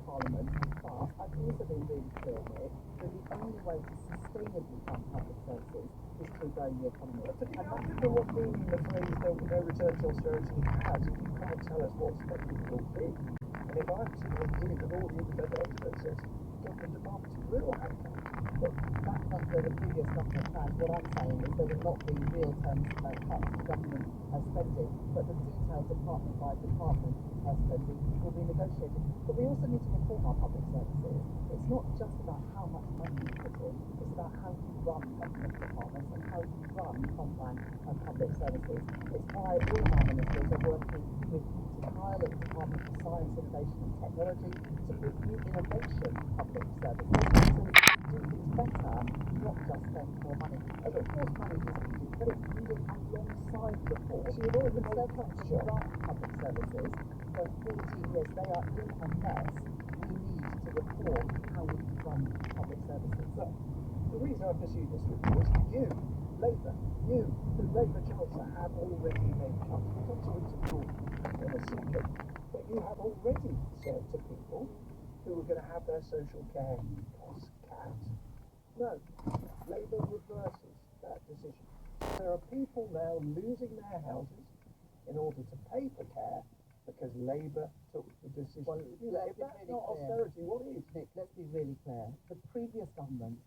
Parliament. But I've also been really clear here that the only way to sustainably fund public services is through growing the economy.
But you have to know what meaning the phrase "there will be no return to austerity" has if you can't tell us what spending will be. And if I'm to agree with all the independent experts says government departments will have cuts.
But that's under the previous government plans. What I'm saying is there will not be real terms cuts to government spending, but the detailed department by department spending will be negotiated. But we also need to reform our public services. It's not just about how much money you put in, it's about how you run government departments and how you run frontline public services. It's why all of our ministers are working with Peter Kyle at the Department for Science, Innovation and Technology to bring new innovation public services so we can do things better, not just spend more money. And of course money is needed, but it's needed alongside reform. So you've already made to run public services for 40 years. They are in a mess. We need to reform how we run public services.
So, the reason I pursued this with you is you, Labour, the Labour Chancellor, have already made cuts. We'll come to interview in a second. But you have already said to people who are going to have their social care costs capped. No, Labour reverses that decision. There are people now losing their houses in order to pay for care because Labour took the decision.
Well,
if that's
really
not
clear.
austerity, what is?
Nick, let's be really clear. The previous government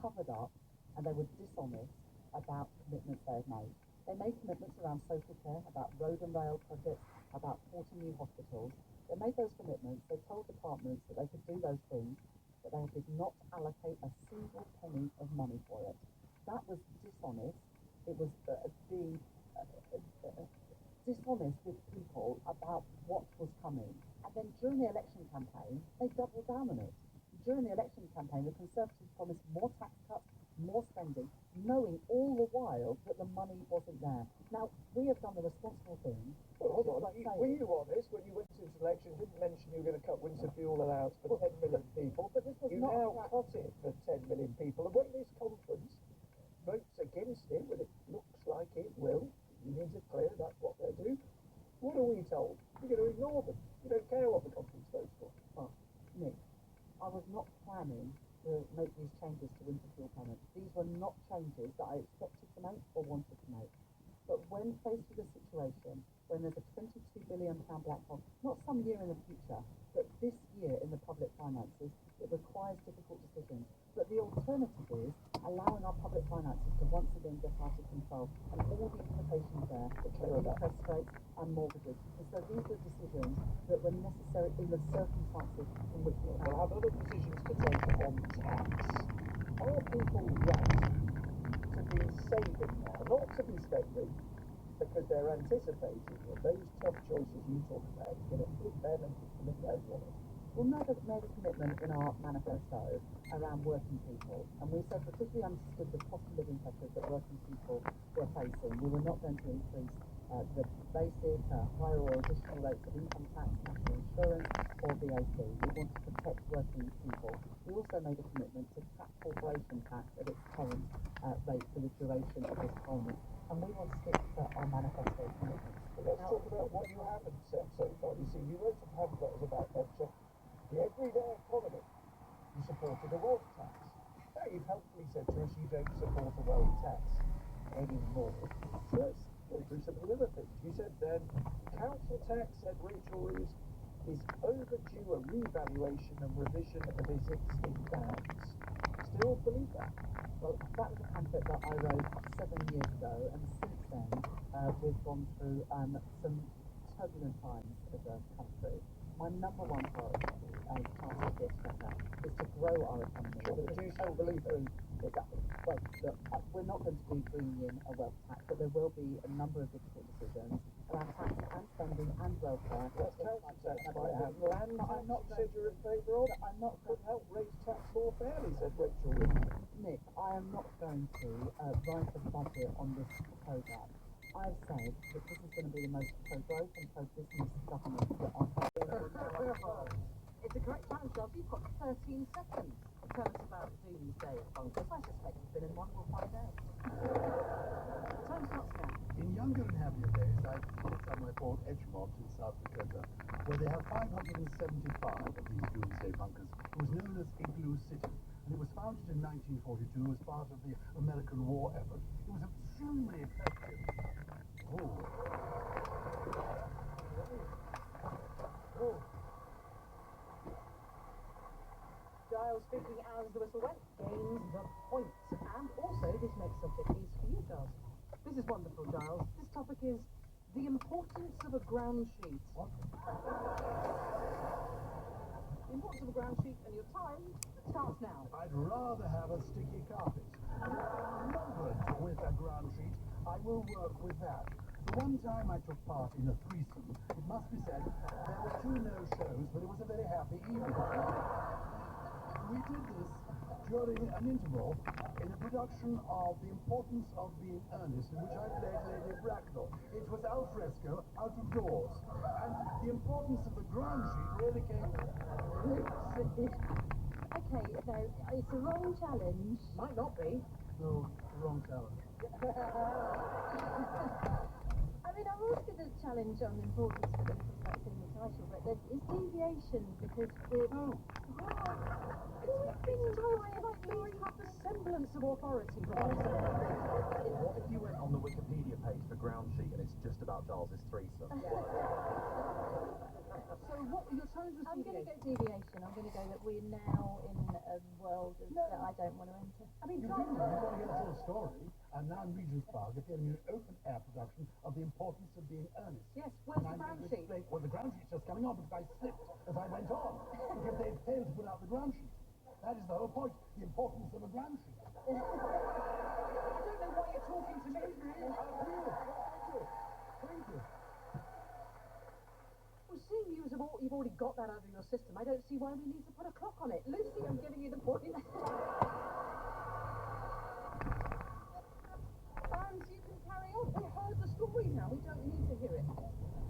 covered up and they were dishonest about commitments they had made. They made commitments around social care, about road and rail projects, about 40 new hospitals. They made those commitments. They told departments that they could do those things, but they did not allocate a single penny of money for it. That was dishonest. It was being dishonest with people about what was coming. And then during the election campaign, they doubled down on it. During the election campaign, the Conservatives promised more tax cuts, more spending, knowing all the while that the money wasn't there. Now, we have done the responsible thing.
Well, hold on. Were you honest when you went into this election? Didn't mention you were going to cut winter fuel allowance for 10 million people.
But this was
you
not
now cut it for 10 million people. And when this conference votes against it, when it looks like it will, you need to clear that's what they'll do. What are we told? You're going to ignore them. You don't care what the conference votes for.
Well, Nick, I was not planning to make these changes to winter fuel payments. These were not changes that I expected to make or wanted to make. But when faced with a situation when there's a £22 billion black hole, not some year in the future, but this year in the public finances, it requires difficult decisions. But the alternative is allowing our public finances to once again get out of control, and all the implications there for interest rates and mortgages. And so these are decisions that were necessary in the circumstances in which we
We'll have other decisions to take on tax. Are people right to be saving now, not to be spending, because they're anticipating that those tough choices you talk about are going to hit them and hit their wallet?
Well, Labour made a commitment in our manifesto around working people, and we said because we understood the cost of living pressures that working people were facing, we were not going to increase the basic, higher or additional rates of income tax, national insurance, or VAT. We want to protect working people. We also made a commitment to cap corporation tax at its current rate for the duration of this parliament. And we will stick to our manifesto commitments.
But let's talk about what you haven't said so far. You see, you wrote a pamphlet about the everyday economy. You supported a wealth tax. Now you've helpfully said to us you don't support a wealth tax anymore. So let's go through some of the other things. You said then, council tax, said Rachel Reeves, is overdue a revaluation and revision of its existing bands. Still believe that?
Well, that was a pamphlet that I wrote 7 years ago, and since then we've gone through some turbulent times as a country. My number one priority as part of this right now is to grow our economy.
Sure, but do you still believe that?
Exactly. Well, look, we're not going to be bringing in a wealth tax, but there will be a number of difficult decisions around tax and spending and welfare.
Well, council tax might have land I'm not said you're in favour of. I'm not could help raise tax more fairly, said Rachel Reeves.
Nick, I am not going to write a budget on this programme. I've said that this is going to be the most pro-growth and pro-business government that I've had.
It's a correct challenge, Charles. You've got 13 seconds to tell us about Doomsday Bunkers. I suspect you've been in one. We'll find out. Time starts now.
In younger and happier days, I visited somewhere called Edgemont in South Dakota, where they have 575 of these doomsday bunkers. It was known as Igloo City, and it was founded in 1942 as part of the American war effort. It was extremely effective.
Giles speaking as the whistle went, gains the point. And also, this next subject is for you, Giles. This is wonderful, Giles. This topic is the importance of a ground sheet. The importance of a ground sheet, and your time starts now.
I'd rather have a sticky carpet. Covered with a ground sheet. I will work with that. The one time I took part in a threesome, it must be said, there were 2 no-shows, but it was a very happy evening. We did this during an interval in a production of The Importance of Being Earnest, in which I played Lady Bracknell. It was al fresco, out of doors, and the importance of the ground sheet really came...
Okay, now, it's a wrong challenge.
Might not be.
No, wrong challenge.
I mean, I was going to challenge on importance for them reflecting the title, but there is deviation because we're...
Oh. It's been trying to please have the semblance of authority.
What if you went on the Wikipedia page for ground sheet and it's just about Charles's threesome?
So what your challenge was
I'm going to go deviation. I'm going to go that we're now in a world that I don't want to enter.
I mean,
You want to hear the full story, and now in Regent's Park, appearing in an open-air production of The Importance of Being Earnest.
Yes, where's the
And I'm
ground
going to
sheet?
explain, well, the ground sheet's just coming on because I slipped as I went on, because they failed to put out the ground sheet. That is the whole point, the importance of a ground sheet.
I don't know why you're talking to me.
Thank you.
Well, seeing you've already got that out of your system, I don't see why we need to put a clock on it. Lucy, I'm giving you the point. Fans, you can carry on. We heard the story now. We don't need to hear it.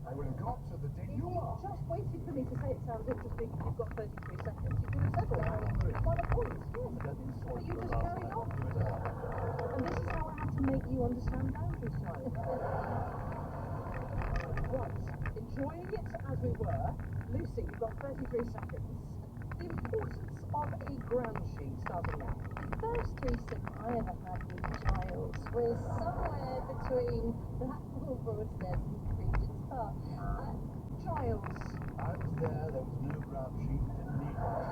I would have got to the denouement.
Just waited for me to say it sounds interesting. You've got 33 seconds. You could have said all that. By the point, yes. But you just carried on. And this is how I have to make you understand boundaries, Charlie. Right. Enjoying it as we were. Lucy, you've got 33 seconds. The importance of a ground sheet starting now.
First threesome I ever had with Giles was somewhere between Blackpool Broadstairs and Regent's Park.
Giles.
I was there was no ground sheet, didn't need one.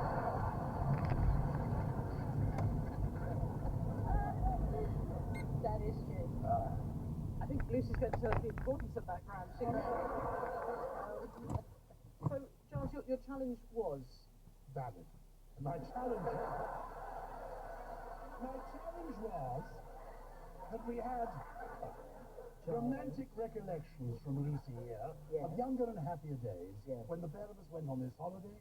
That is true.
I think Lucy's going to tell us the importance of that ground sheet. So, Giles, your challenge was?
Valid. My challenge was that we had romantic recollections from Lucy here of younger and happier days when the pair of us went on this holiday.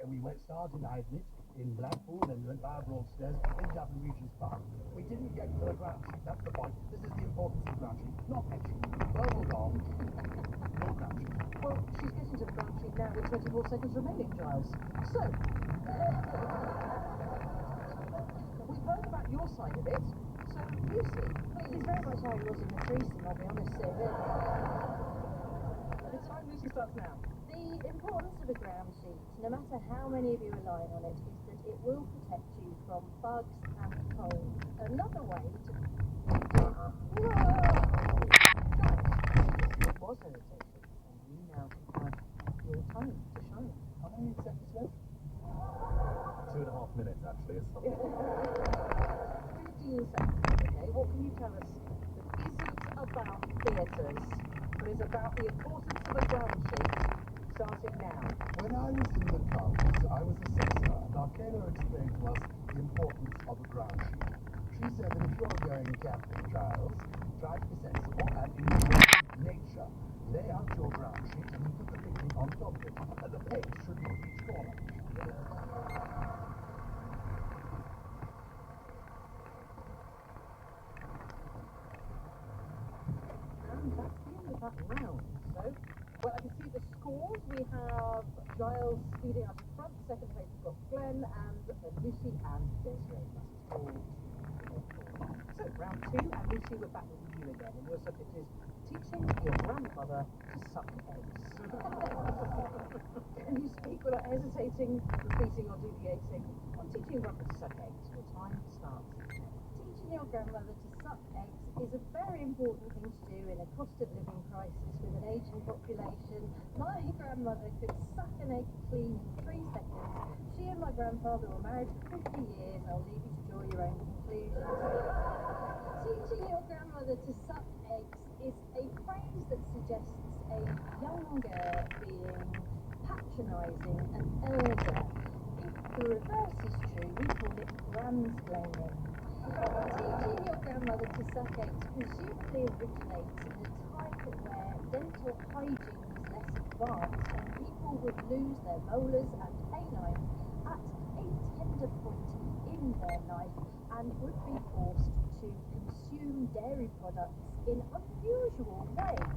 We started in Eidnitz, in Blackpool and went live Broadstairs in Dublin Regent's Park. We didn't get to the ground sheet, that's the point. This is the importance of ground sheet, not pension. Verbal on, no ground sheet.
Well, she's getting to the ground sheet now with 24 seconds remaining, Giles. So, we've heard about your side of it. So, Lucy,
It is very much how it was in the threesome, I'll be honest, so
the time Lucy starts now.
the importance of a ground sheet, no matter how many of you are lying on it, is that it will protect you from bugs and cold. Another way to... It was irritating, and you now have your time to shine.
How many seconds left?
2.5 minutes, actually. It's not
15 seconds, okay? What can you tell us that isn't about theatres, but is about the importance of a ground sheet, starting now?
When I was in the Cubs, I was a sixer, and Arcana explained to us the importance of a ground sheet. She said that if you're going camping, Giles, try to be sensible and enjoy nature. Lay out your ground sheet and you put the picnic on top of it, and the page should be each corner.
And that's the end of that round. So, well, I can see the scores. We have Giles speeding up in front. Second place we've got Glenn and then Lucy and Desiree. So, round 2, and Lucy, we're back with you again. And your subject is teaching your grandmother to suck eggs. Can you speak without hesitating, repeating or deviating on teaching your grandmother to suck eggs? Your time starts now.
Teaching your grandmother to suck eggs is a very important thing to do in a cost of living crisis with an aging population. My grandmother could suck an egg clean in 3 seconds. She and my grandfather were married for 50 years. I'll leave you to draw your own conclusions. Teaching your grandmother to suck eggs is a phrase that suggests a younger being patronising an elder. If the reverse is true, we call it grandsplaining. Teaching your grandmother to suck eggs presumably originates in a time where dental hygiene was less advanced and people would lose their molars and canines at a tender point in their life and would be forced to consume dairy products in unusual ways,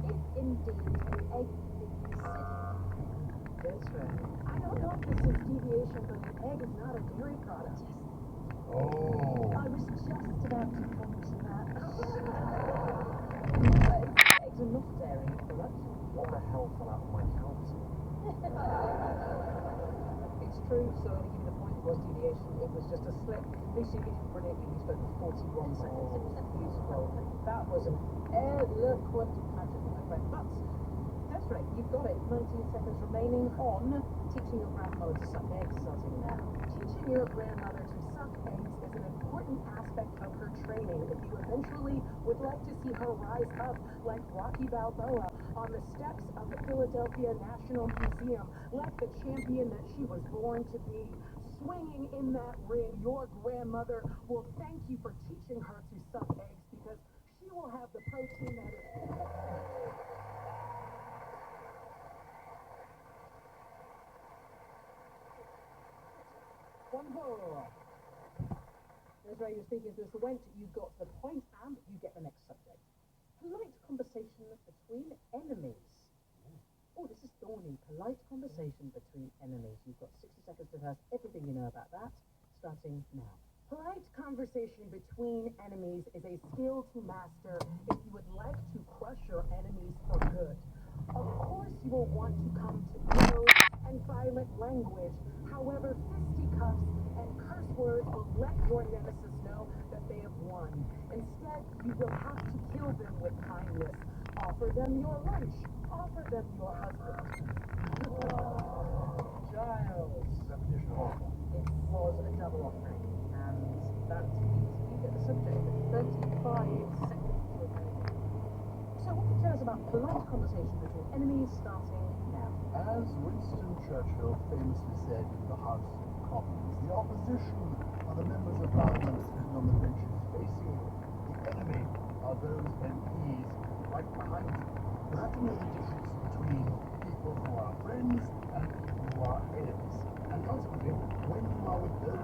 if indeed an egg could be considered.
That's right.
I don't know if this is deviation, but an egg is not a dairy product.
Oh.
I was just about to come to that.
Eggs are not dairy products.
What the hell fell out of my council?
It's true, so to give you the point, it was deviation. It was just a slip. Lucy, you did brilliantly. You spoke for 41 seconds. It was beautiful. That was an eloquent pageant, my friend. But that's right, you've got it. 19 seconds remaining on teaching your grandmother to suck eggs, starting now. Teaching your grandmother to suck eggs is an important aspect of her training. If you eventually would like to see her rise up like Rocky Balboa on the steps of the Philadelphia National Museum, like the champion that she was born to be, swinging in that ring, your grandmother will thank you for teaching her to suck eggs because she will have the protein that is... One more. That's right, you're speaking to us. Went, you got the point and you get the next subject. Polite conversation between enemies. Oh, this is thorny. Polite conversation between enemies. You've got 60 seconds to tell us everything you know about that, starting now. Polite conversation between enemies is a skill to master if you would like to crush your enemies for good. Of course, you will want to come to blows and violent language. However, fisticuffs and curse words will let your nemesis know that they have won. Instead, you will have to kill them with kindness. Offer them your lunch. Offer them your husband. Giles.
Repetition offer.
It was a double offering. And that means you get the subject with 35 seconds remaining. So what can you tell us about polite conversation between enemies starting now?
As Winston Churchill famously said in the House of Commons, the opposition are the members of Parliament sitting on the benches facing you. The enemy are those MPs right behind you. You have to know the difference between people who are friends and people who are enemies. And Consequently, when you are with those...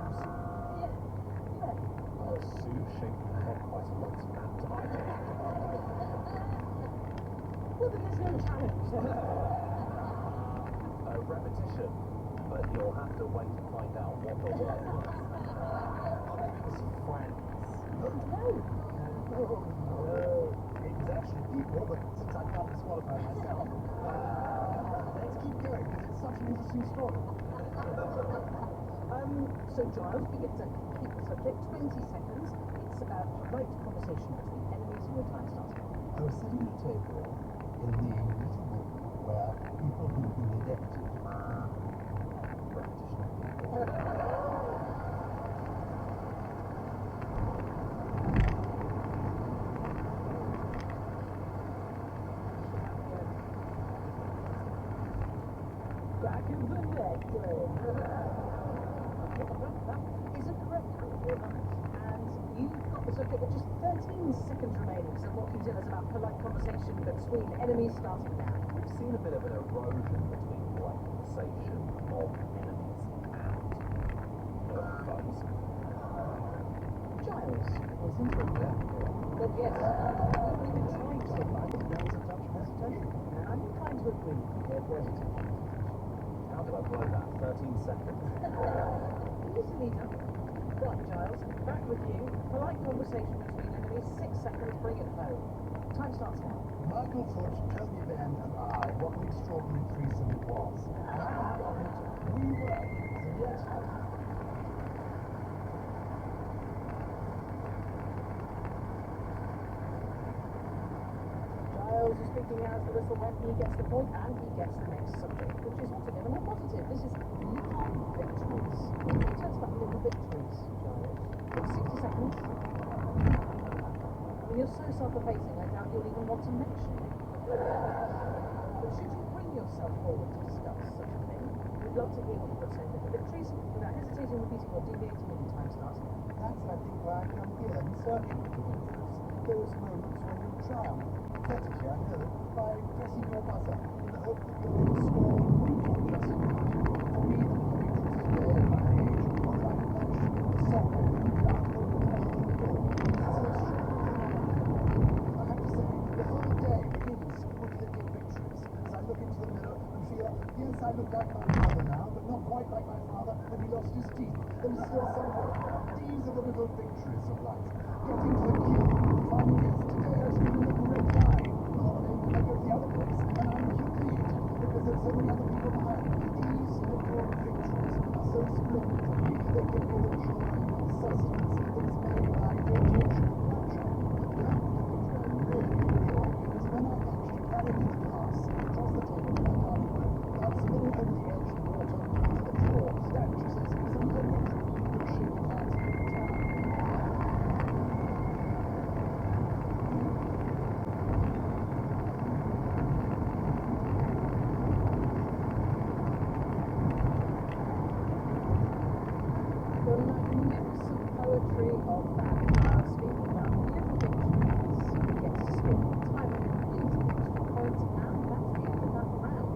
Sue's shaking her head quite a lot.
Well, then there's no challenge.
Repetition, but you'll have to wait to find out what the word was. It's friends.
No.
It was actually people, but since I can't disqualify myself, let's keep going, because it's such an interesting story.
So Giles, we get to keep the subject 20 seconds. It's about polite conversation between enemies and your time starts.
I was sitting at a table in the little room where people who've been elected
Back in the neck, that is a correct answer, and you've got the subject with just 13 seconds remaining, so what can you tell us about polite conversation between enemies starting now?
We've seen a bit of an erosion between polite conversation of enemies and foes.
Giles,
was interesting.
then yes, you've been trying to
There was a touch of hesitation.
and I'm inclined to agree with your hesitation.
How did I blow that? 13 seconds.
Easily done. Right, Giles, back with you. Polite conversation between enemies, 6 seconds, bring it home. Time starts now.
Michael Foot, Tony Benn, and I, what an extraordinary threesome it was. We were, so yes.
Giles is speaking as the whistle went, he gets the point, and he gets the next subject, which is altogether more positive. This is little victories. What can you tell us about little victories, Giles? 60 seconds. I mean, you're so self-effacing, I doubt you'll even want to mention it. But should you bring yourself forward to discuss such a thing, we'd love to hear what you've got to say. Little victories, without hesitating, repeating, or deviating when your time starts now.
That's, I think, why I come here in search of little victories. Those moments when you triumph, pathetically, I know, by pressing your buzzer in the hope that you'll get a score not just for me, the victories today at my age, or that I can manage the soccer, down the goal. It's an extraordinary thing. I have to say, the whole day begins with little victories. As I look into the mirror and feel, yes, I look like my father now, but not quite like my father when he lost his teeth. There is still some hope. These are the little victories of life. Getting to the queue, finding, yes, today I should be in the correct line. Or maybe I go the other place and I'm complete, because there's so many other people behind. These little victories are so splendid to me. They give me the joy of sustenance that is made by dedication and pleasure. But now, the victory I really enjoy is when I manage to carry me the glass across the table to my partner, without spilling over the edge of water onto the floor. That, she says, is a little victory. We're shaking hands in return.
The magnificent poetry of that child speaking about little victories. He gets to score time complete extra points, and that's the end of that round.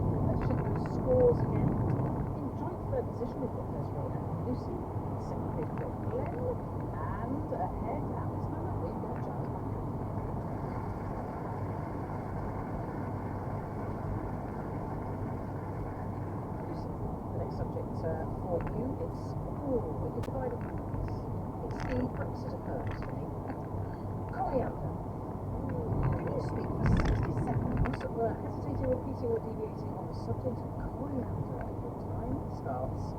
So let's check those scores again. In joint third position, we've got first row and Lucy. Second we've got Glenn, and ahead at this moment we've got Giles Bunker. Lucy, the next subject for you, it's we can divide it into this. It's the opposite of herbs today. Coriander. Can you speak for 60 seconds, hesitating, repeating, or deviating on the subject of coriander? Your time starts.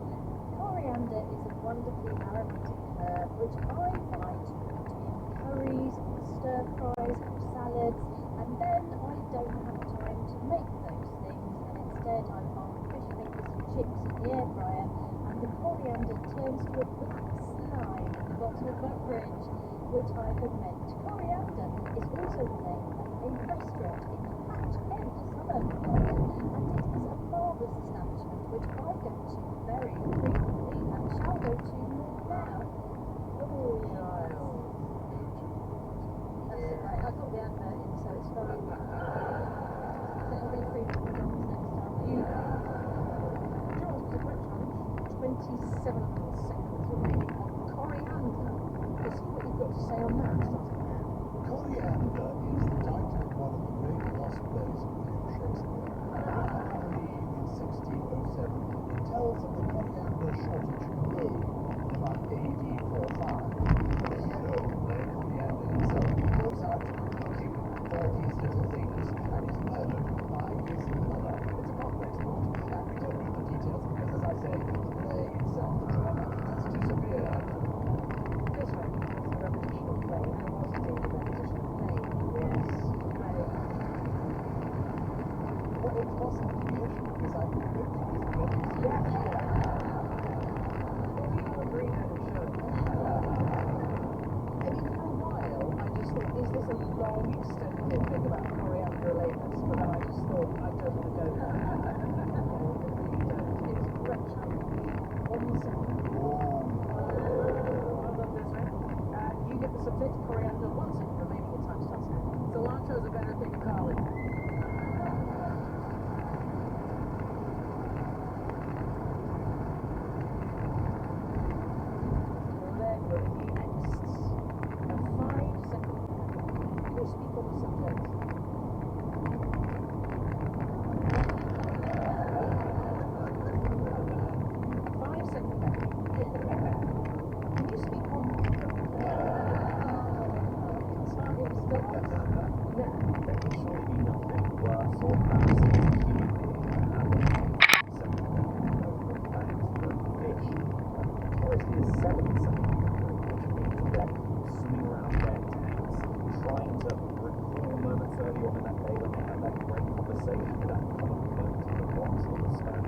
Coriander is a wonderfully aromatic herb which I find to put in curries, in stir fries, or salads, and then I don't have time to make those things, and instead I find fish fingers and chips in the air fryer, and the coriander turns to a black slime at the bottom of my fridge, which I ferment. Coriander is also the name of a restaurant in Hatch End, suburb of London, and it is a marvellous establishment which I go to very frequently and shall go to more now.
Oh, Giles.
That's it, right? I got the advert in, so it's fine. It'll be free for McDonald's next time.
Giles was a great challenge.
27 seconds remaining on coriander. Let's see what you've got to say on that, starting now.
Coriander is the title of one of the great lost plays of William Shakespeare. I believe in 1607 it tells of the coriander shortage in about AD 45. The hero, Coriander himself, goes out looking for these little things and is murdered by his mother. It's a complex plot, and we don't need the details because, as I say, the play itself, the drama, has disappeared.
That's right, it's a repetition of play. There was indeed a repetition of play. Yes, play.
Well, it was some creation because I don't think it's good.
Well, you agree then, sure. I mean, for a while, I just thought, is this a long, extended thing about coriander lateness? But then I just thought, I don't want to go there. I really don't. It was a great challenge. 1 second. Well done, Desiree. You get the subject, coriander, 1 second remaining, your time starts now. Cilantro is a better thing than garlic. Leg will be next. A 5-second count. You speak on the subject. 5-second count. Can you speak on target still?
There can surely be nothing worse or perhaps humiliating than having fish. Notoriously a 7-second memory, which means that swimming around their tanks, trying to recall moments early on in that day when they had that great conversation with that common moment in the box on the stand.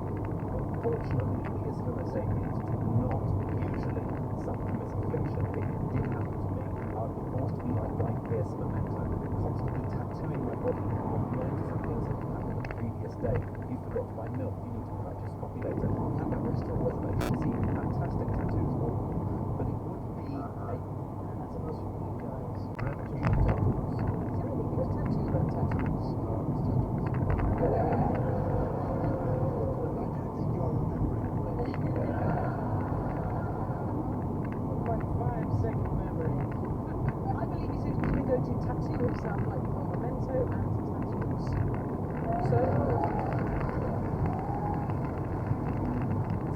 Unfortunately, we as Homo sapiens do not usually suffer from this affliction. If it did happen to me, I would be forced to be like Guy Pearce Memento, constantly tattooing my body on learning different things that had happened the previous day. You forgot to buy milk, you need to purchase coffee later. Have that restaurant reservation. See, fantastic tattoos, all of them. But it would be a
That's a must for you guys.
repetition of tattoos.
Really, it was tattoos about tattoos. Like 5-second memory. I believe he said he was going to go to tattoo himself like on Memento and tattoos.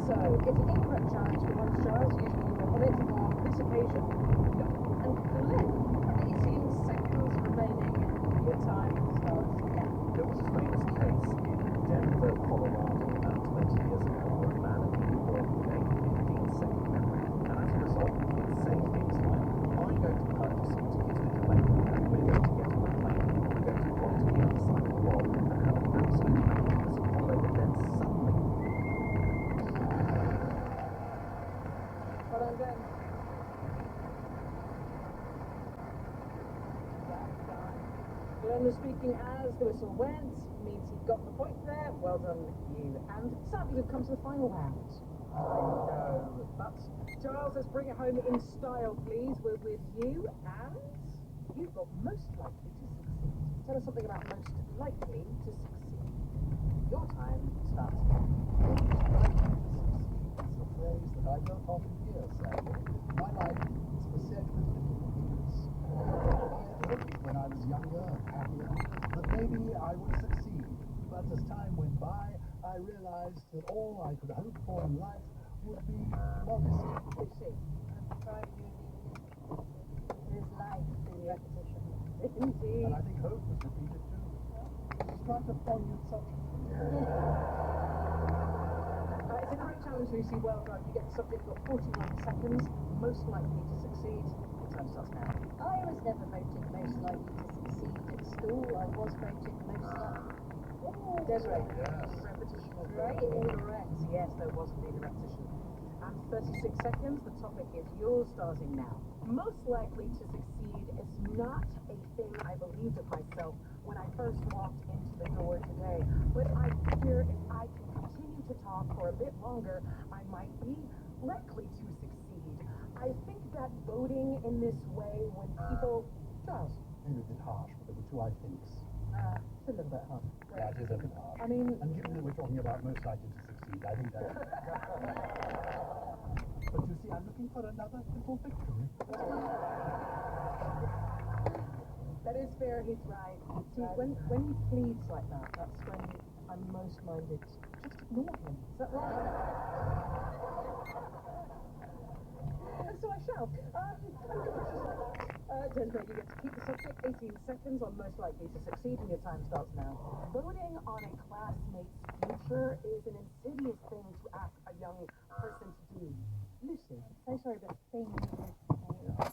So it's an incorrect challenge for one Charles, usually you're on it on this occasion. And Glenn, 18 seconds remaining. Your time starts now.
There was a famous case in Denver, Colorado, about 20 years ago, where a man in New York gained 15-second memory, and as a result, it saved things like, I'm going to purchase some tickets with the plane, and we're going to get on a plane, and we're going to fly to the other side of the world, and have an absolute magnificent holiday, but then suddenly...
Well done, Glenn. Glenn was speaking as the whistle went, means he got the point there. Well done, you. And sadly, we've come to the final round. I know. But, Giles, let's bring it home in style, please. We're with you, and you've got most likely to succeed. Tell us something about most likely to succeed. Your time starts now.
Most likely to succeed is a phrase that I don't often hear, sadly. My life is beset with little hints. I had hoped when I was younger and happier that maybe I would succeed. But as time went by, I realized that all I could hope for in life would be modesty.
You see, I'm trying to
There's life in repetition.
Indeed.
And I think hope was repeated too. She's trying to poignant subject.
It's a great challenge, Lucy. Well done. You get the subject, got 41 seconds. Most likely to succeed. Your time starts now.
I was never voted most likely to succeed at school. I was voted most likely.
Desiree.
Yes.
Repetition was right incorrect. Yes, there was indeed a repetition. And 36 seconds. The topic is yours, starting now. Most likely to succeed is not a thing I believed of myself when I first walked into the door today. But I figure if I can continue to talk for a bit longer, I might be likely to succeed. I think that voting in this way, when people... Charles?
Maybe a bit harsh, but there were two I thinks.
It's a little bit hard.
Yeah, it is a bit harsh.
I mean...
And given that we're talking about most likely to succeed, I think that... I'm looking for another simple victory.
That is fair, he's right. See, when he pleads like that, that's when I'm most minded to just ignore him. Is that right? And so I shall. Gentlemen, you get to keep the subject 18 seconds on most likely to succeed, and your time starts now.
Voting on a classmate's future is an insidious thing to ask a young person to do.
Lucy, so sorry, but thing is